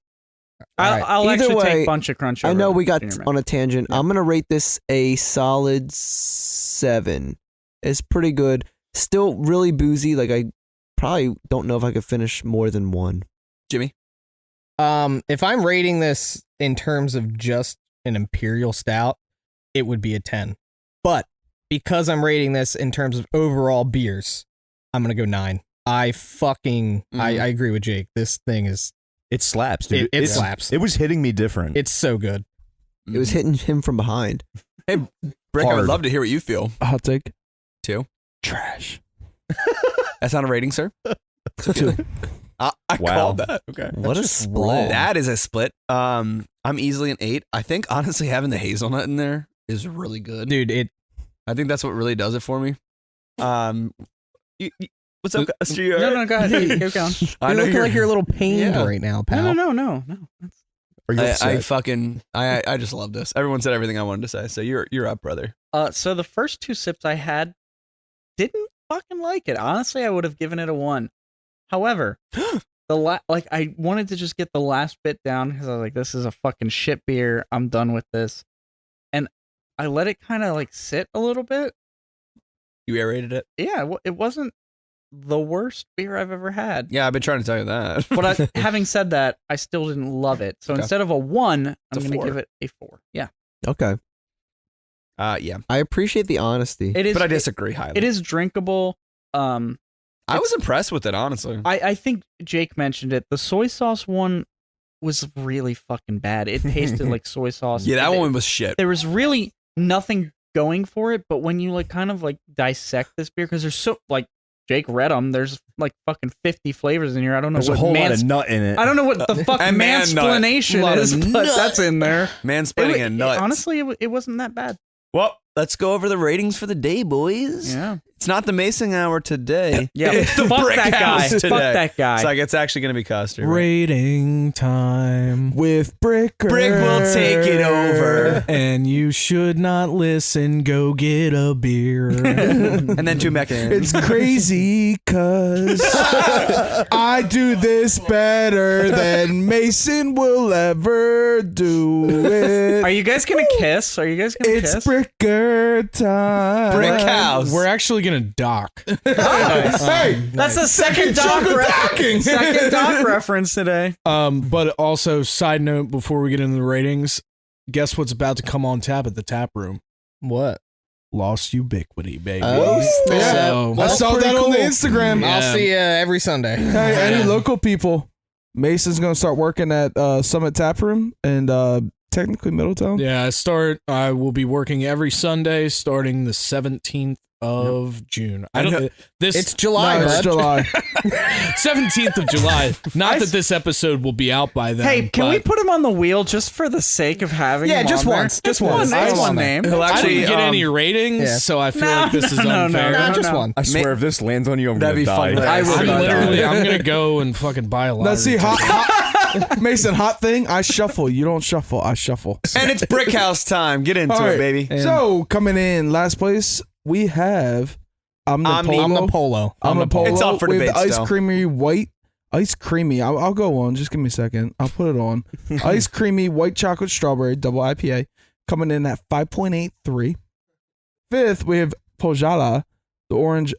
I'll Either actually way, take Bunch of Crunch. I over know we got Junior Mint. on a tangent. I'm gonna rate this a solid 7. It's pretty good. Still really boozy. Like I probably don't know if I could finish more than one. Jimmy. If I'm rating this in terms of just an imperial stout, it would be a 10. But because I'm rating this in terms of overall beers, I'm gonna go 9. I agree with Jake. This thing is It slaps, dude. it slaps. It was hitting me different. It's so good. It was hitting him from behind. Hey, Brick, I would Hard. love to hear what you feel. Hot take. 2. Trash. That's not a rating, sir. I Wow. called that. Okay. What a split. That is a split. I'm easily an 8. I think honestly having the hazelnut in there is really good. Dude, I think that's what really does it for me. What's up, guys? No, go ahead. Keep going. I you're know looking like you're a little pained Yeah. right now, pal. No. Are you I upset? fucking I just love this. Everyone said everything I wanted to say. So you're up, brother. So the first 2 sips I had didn't fucking like it. Honestly, I would have given it a 1. However, I wanted to just get the last bit down because I was like, this is a fucking shit beer. I'm done with this. And I let it kind of like sit a little bit. You aerated it. Yeah, it wasn't the worst beer I've ever had. Yeah, I've been trying to tell you that. But having said that, I still didn't love it. So Okay. instead of a 1, I'm It's a going to 4. give it a 4. Yeah. Okay. Yeah, I appreciate the honesty. It is but I disagree highly. it is drinkable. I was impressed with it, honestly. I think Jake mentioned it. The soy sauce one was really fucking bad. It tasted like soy sauce. Yeah, that one was shit. There was really nothing going for it, but when you like kind of like dissect this beer, because there's so like Jake read them, there's like fucking 50 flavors in here. I don't know There's a what whole lot of nut in it. I don't know what the fuck And man nut. mansplanation Lot of is, but that's in there. Man splitting and nuts. Honestly, it wasn't that bad. Well, let's go over the ratings for the day, boys. Yeah. It's not the Mason hour today. Yeah, it's the fuck brick that house guy. today. Fuck that guy. It's like it's actually going to be Coster. Right? Rating time with Bricker. Brick will take it over. And you should not listen. Go get a beer. And then 2 mechanisms. It's crazy because I do this better than Mason will ever do it. Are you guys gonna kiss? Are you guys gonna It's kiss? Bricker time. Brick house. We're actually gonna dock. Hey, That's the second doc second doc reference today. But also, side note before we get into the ratings, guess what's about to come on tap at the tap room? What? Lost Ubiquity, baby. Oh, snap. So, I saw that on the Instagram. Yeah. I'll see you every Sunday. Hey, any local people? Mason's gonna start working at Summit Tap Room and technically Middletown. yeah, I will be working every Sunday starting the 17th of June. I don't. It's July, No, it's bud. July. 17th of July. Not that this episode will be out by then. Hey, can we but put him on the wheel just for the sake of having him just on there? once. Just once. One, one name. He'll I actually didn't get any ratings, yeah. so I feel No, like this is no, unfair. no. Just one. I swear, if this lands on you, I'm That'd gonna be die. fun. I will I'm not literally, die. I'm gonna go and fucking buy a lot. Let's see, hot Mason, hot thing. I shuffle. You don't shuffle. I shuffle. And it's brick house time. Get into All it, right. baby. So coming in last place, we have Omnipollo. Omnipollo. It's up for with debate ice still. creamy white. Ice creamy. I'll go on. Just give me a second. I'll put it on. Ice creamy white chocolate strawberry double IPA coming in at 5.83. Fifth, we have Pohjala, the orange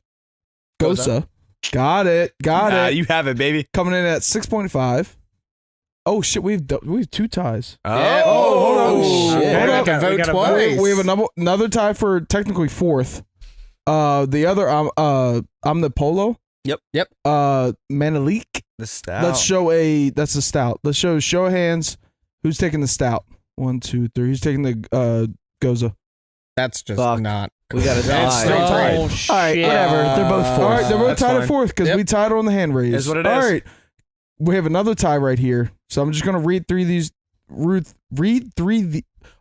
Gose. Got it. You have it, baby. Coming in at 6.5. Oh shit, we have 2 ties. Yeah. hold on. Shit. Hold I up. can vote We gotta twice. We have another tie for technically 4th. The other Omnipollo. Yep. Menelik. The stout. That's a stout. Let's show of hands. Who's taking the stout? 1, 2, 3. Who's taking the Gose? That's just Fuck. not. We got to That's die. still tied. Oh, shit. All right, whatever. They're both All fourth. All right, right, they're both that's tied at fine. 4th because Yep. we tied on the hand raise. Is what it All is. right, we have another tie right here. So I'm just gonna read through these.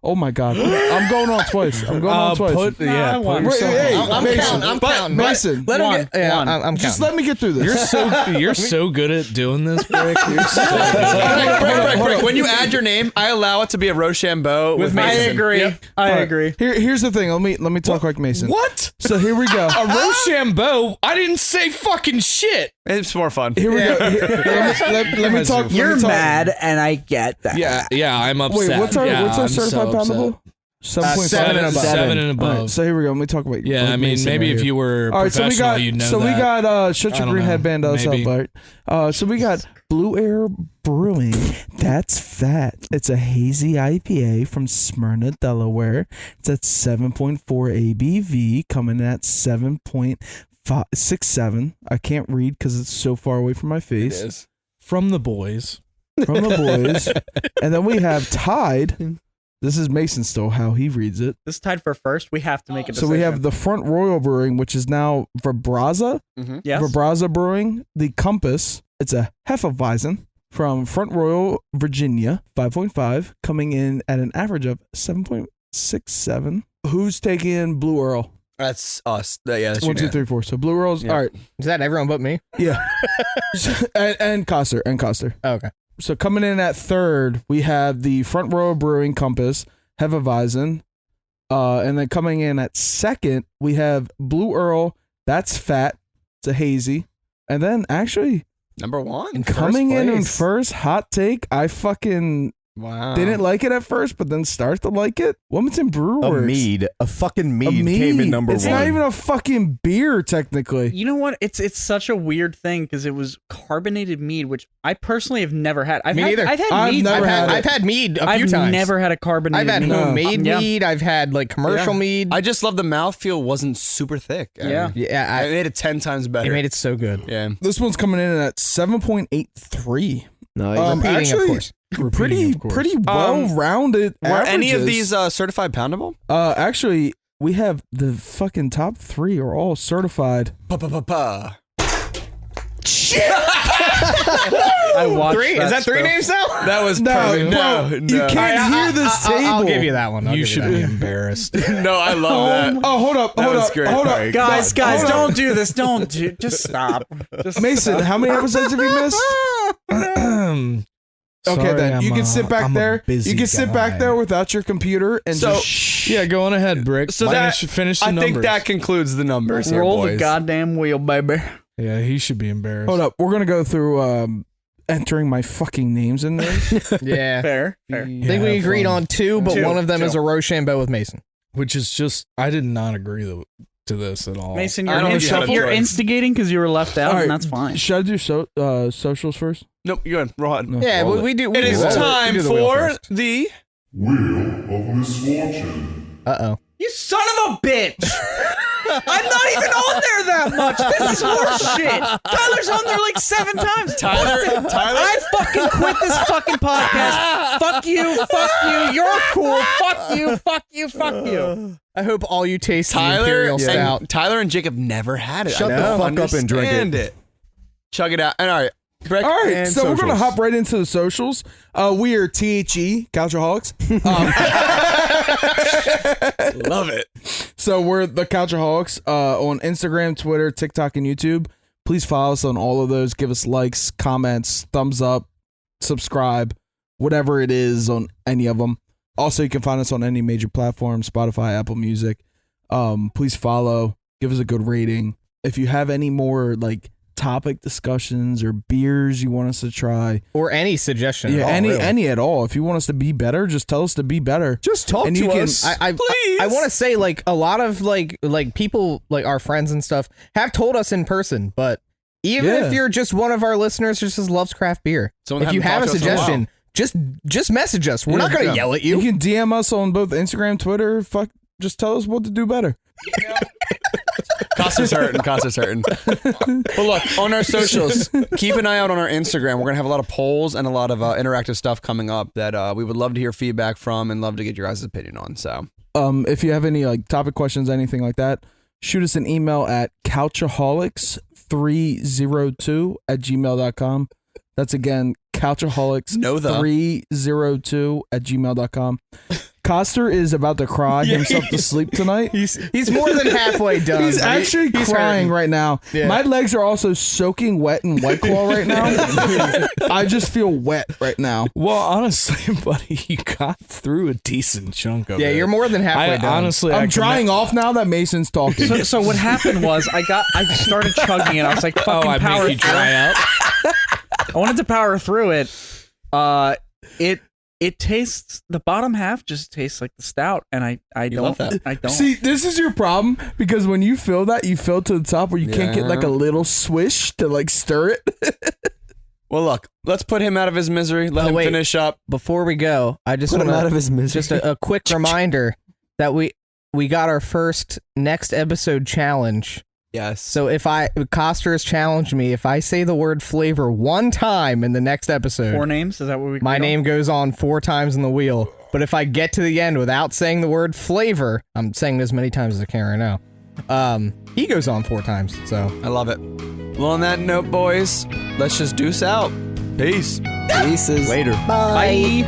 Oh my god, I'm going on twice. I'm going on twice. I won. Wait, hey, I'm Mason, counting. I'm counting. Mason, Let him One. get. Yeah, One. I'm just counting. let me get through this. You're so good at doing this, Brick. You're so good. Brick, when you add your name, I allow it to be a Rochambeau with I Mason. agree. Yep. I All right, agree. Here's the thing. Let me talk like Mason. What? So here we go. A Rochambeau? I didn't say fucking shit. It's more fun. Here we go. Let me talk. You're let me talk. mad, and I get that. Yeah, I'm upset. Wait, what's our I'm certified so upset. poundable? 7.5. 7 and above. 7 and All above. right, so here we go. Let me talk about. Yeah, like I mean, Mason maybe right if here. you were All right, so we professional, got you'd know so that. we got Shut I Your don't Green know. Headband us up, Maybe. right? So we got Blue Air Brewing. That's fat. It's a hazy IPA from Smyrna, Delaware. It's at 7.4 ABV, coming at 7.67. I can't read because it's so far away from my face. From the boys. From the boys, and then we have tied. This is Mason still how he reads it. This is tied for first. We have to make a So decision. we have the Front Royal Brewing, which is now Verbraza. yes. Verbraza Brewing. The Compass. It's a Hefeweizen from Front Royal, Virginia, 5.5, coming in at an average of 7.67. Who's taking Blue Earl? That's us. Yeah, that's 1, 2, you. 3, 4. So Blue Earl's all right. Is that everyone but me? Yeah, and Coster. Oh, okay. So coming in at third, we have the Front Row Brewing Compass, Hefeweizen. And then coming in at second, we have Blue Earl. That's fat. It's a hazy. And then actually Number 1. coming in place. first, hot take. I fucking Wow. didn't like it at first, but then start to like it. Wilmington Brew A Works. mead. A fucking A mead, mead. came in number it's 1. not even a fucking beer, technically. You know what? It's such a weird thing because it was carbonated mead, which I personally have never had. Me neither. I've had I've meads. never had it. I've had mead a few I've times. never had a carbonated I've had mead. homemade Yeah. mead. I've had like commercial Yeah. mead. I just love the mouthfeel wasn't super thick. Yeah. yeah, I made it 10 times better. it made it so good. Yeah. This one's coming in at 7.83. Nice. Repeating, actually, of course. pretty well-rounded. Were any of averages. these certified poundable? Actually, we have the fucking top 3 are all certified. Pa-pa-pa-pa. I watched Three? Is that three stuff. names now? That was perfect. No, You can't hear this table. I'll give you that one. You should be embarrassed. No, I love that. Oh, hold up. That Hold was up. great. Hold Sorry. up. Guys, Hold up. don't do this. Don't do. Just stop. Just Mason, how many episodes have you missed? Okay, then you can sit back there. You can sit back there without your computer and So- just Yeah, go on ahead, Brick. So that finish the I numbers. think that concludes the numbers here, roll boys. the goddamn wheel, baby. Yeah, he should be embarrassed. hold up. We're gonna go through entering my fucking names in there. Yeah. Fair. I think we agreed on two, but Two. one of them is a Rochambeau with Mason. Which is just, I did not agree to this at all. Mason, I don't think you had a you're choice. instigating because you were left out, All right. and that's fine. Should I do socials first? Nope, you're good. Roll ahead. No. Yeah, Roll but we do. It is we do time the wheel for first. the Wheel of Misfortune. Uh-oh. You son of a bitch! I'm not even on there that much. This is horseshit. Tyler's on there like 7 times. Tyler. I fucking quit this fucking podcast. Fuck you. Fuck you. You're cool. Fuck you. Fuck you. Fuck you. I hope all you taste the Tyler Imperial Stout. and Tyler and Jacob never had it. Shut I the don't fuck up and drink it. understand it. Chug it out. And all right, Breck All right, and so we're gonna socials. hop right into the socials. We are THE Couchaholics. Love it. So we're the Couchaholics on Instagram, Twitter, TikTok, and YouTube. Please follow us on all of those. Give us likes, comments, thumbs up, subscribe, whatever it is on any of them. Also, you can find us on any major platform, Spotify, Apple Music. Please follow. Give us a good rating. If you have any more like topic discussions or beers you want us to try, Or any suggestion. yeah, at all, really. any at all. If you want us to be better, just tell us to be better. Just talk And to you can- us. I want to say like a lot of like people like our friends and stuff have told us in person, but even Yeah. if you're just one of our listeners who just loves craft beer, Someone if you hadn't have a talked to us in a suggestion, just message us. We're not Yeah. gonna yell at you. You can DM us on both Instagram, Twitter. Fuck, just tell us what to do better. Costa's hurting. But look, on our socials, keep an eye out on our Instagram. We're going to have a lot of polls and a lot of interactive stuff coming up that we would love to hear feedback from and love to get your guys' opinion on. So, If you have any like topic questions, anything like that, shoot us an email at couchaholics302@gmail.com. That's again, couchaholics302@gmail.com. Coster is about to cry himself to sleep tonight. He's more than halfway done. He's but actually he's crying hurting. right now. Yeah. My legs are also soaking wet in White Claw right now. I just feel wet right now. Well, honestly, buddy, you got through a decent chunk of it. Yeah, you're more than halfway I done. honestly, I'm drying off now that Mason's talking. So what happened was I started chugging it. I was like, fucking I power make you through it. dry up. I wanted to power through it. It tastes, the bottom half just tastes like the stout, and I don't love that. I don't. See, this is your problem because when you fill that, you fill to the top where you can't get like a little swish to like stir it. well, look, let's put him out of his misery. Let him wait. finish up. Before we go, I just Put want him out of to his misery. just a quick reminder that we got our first next episode challenge. Yes. So if Coster has challenged me, if I say the word flavor one time in the next episode, 4 names? Is that what we my agreed on? name goes on 4 times in the wheel. But if I get to the end without saying the word flavor, I'm saying it as many times as I can right now. He goes on 4 times. So I love it. Well, on that note, boys, let's just deuce out. Peace. Pieces. Later. bye.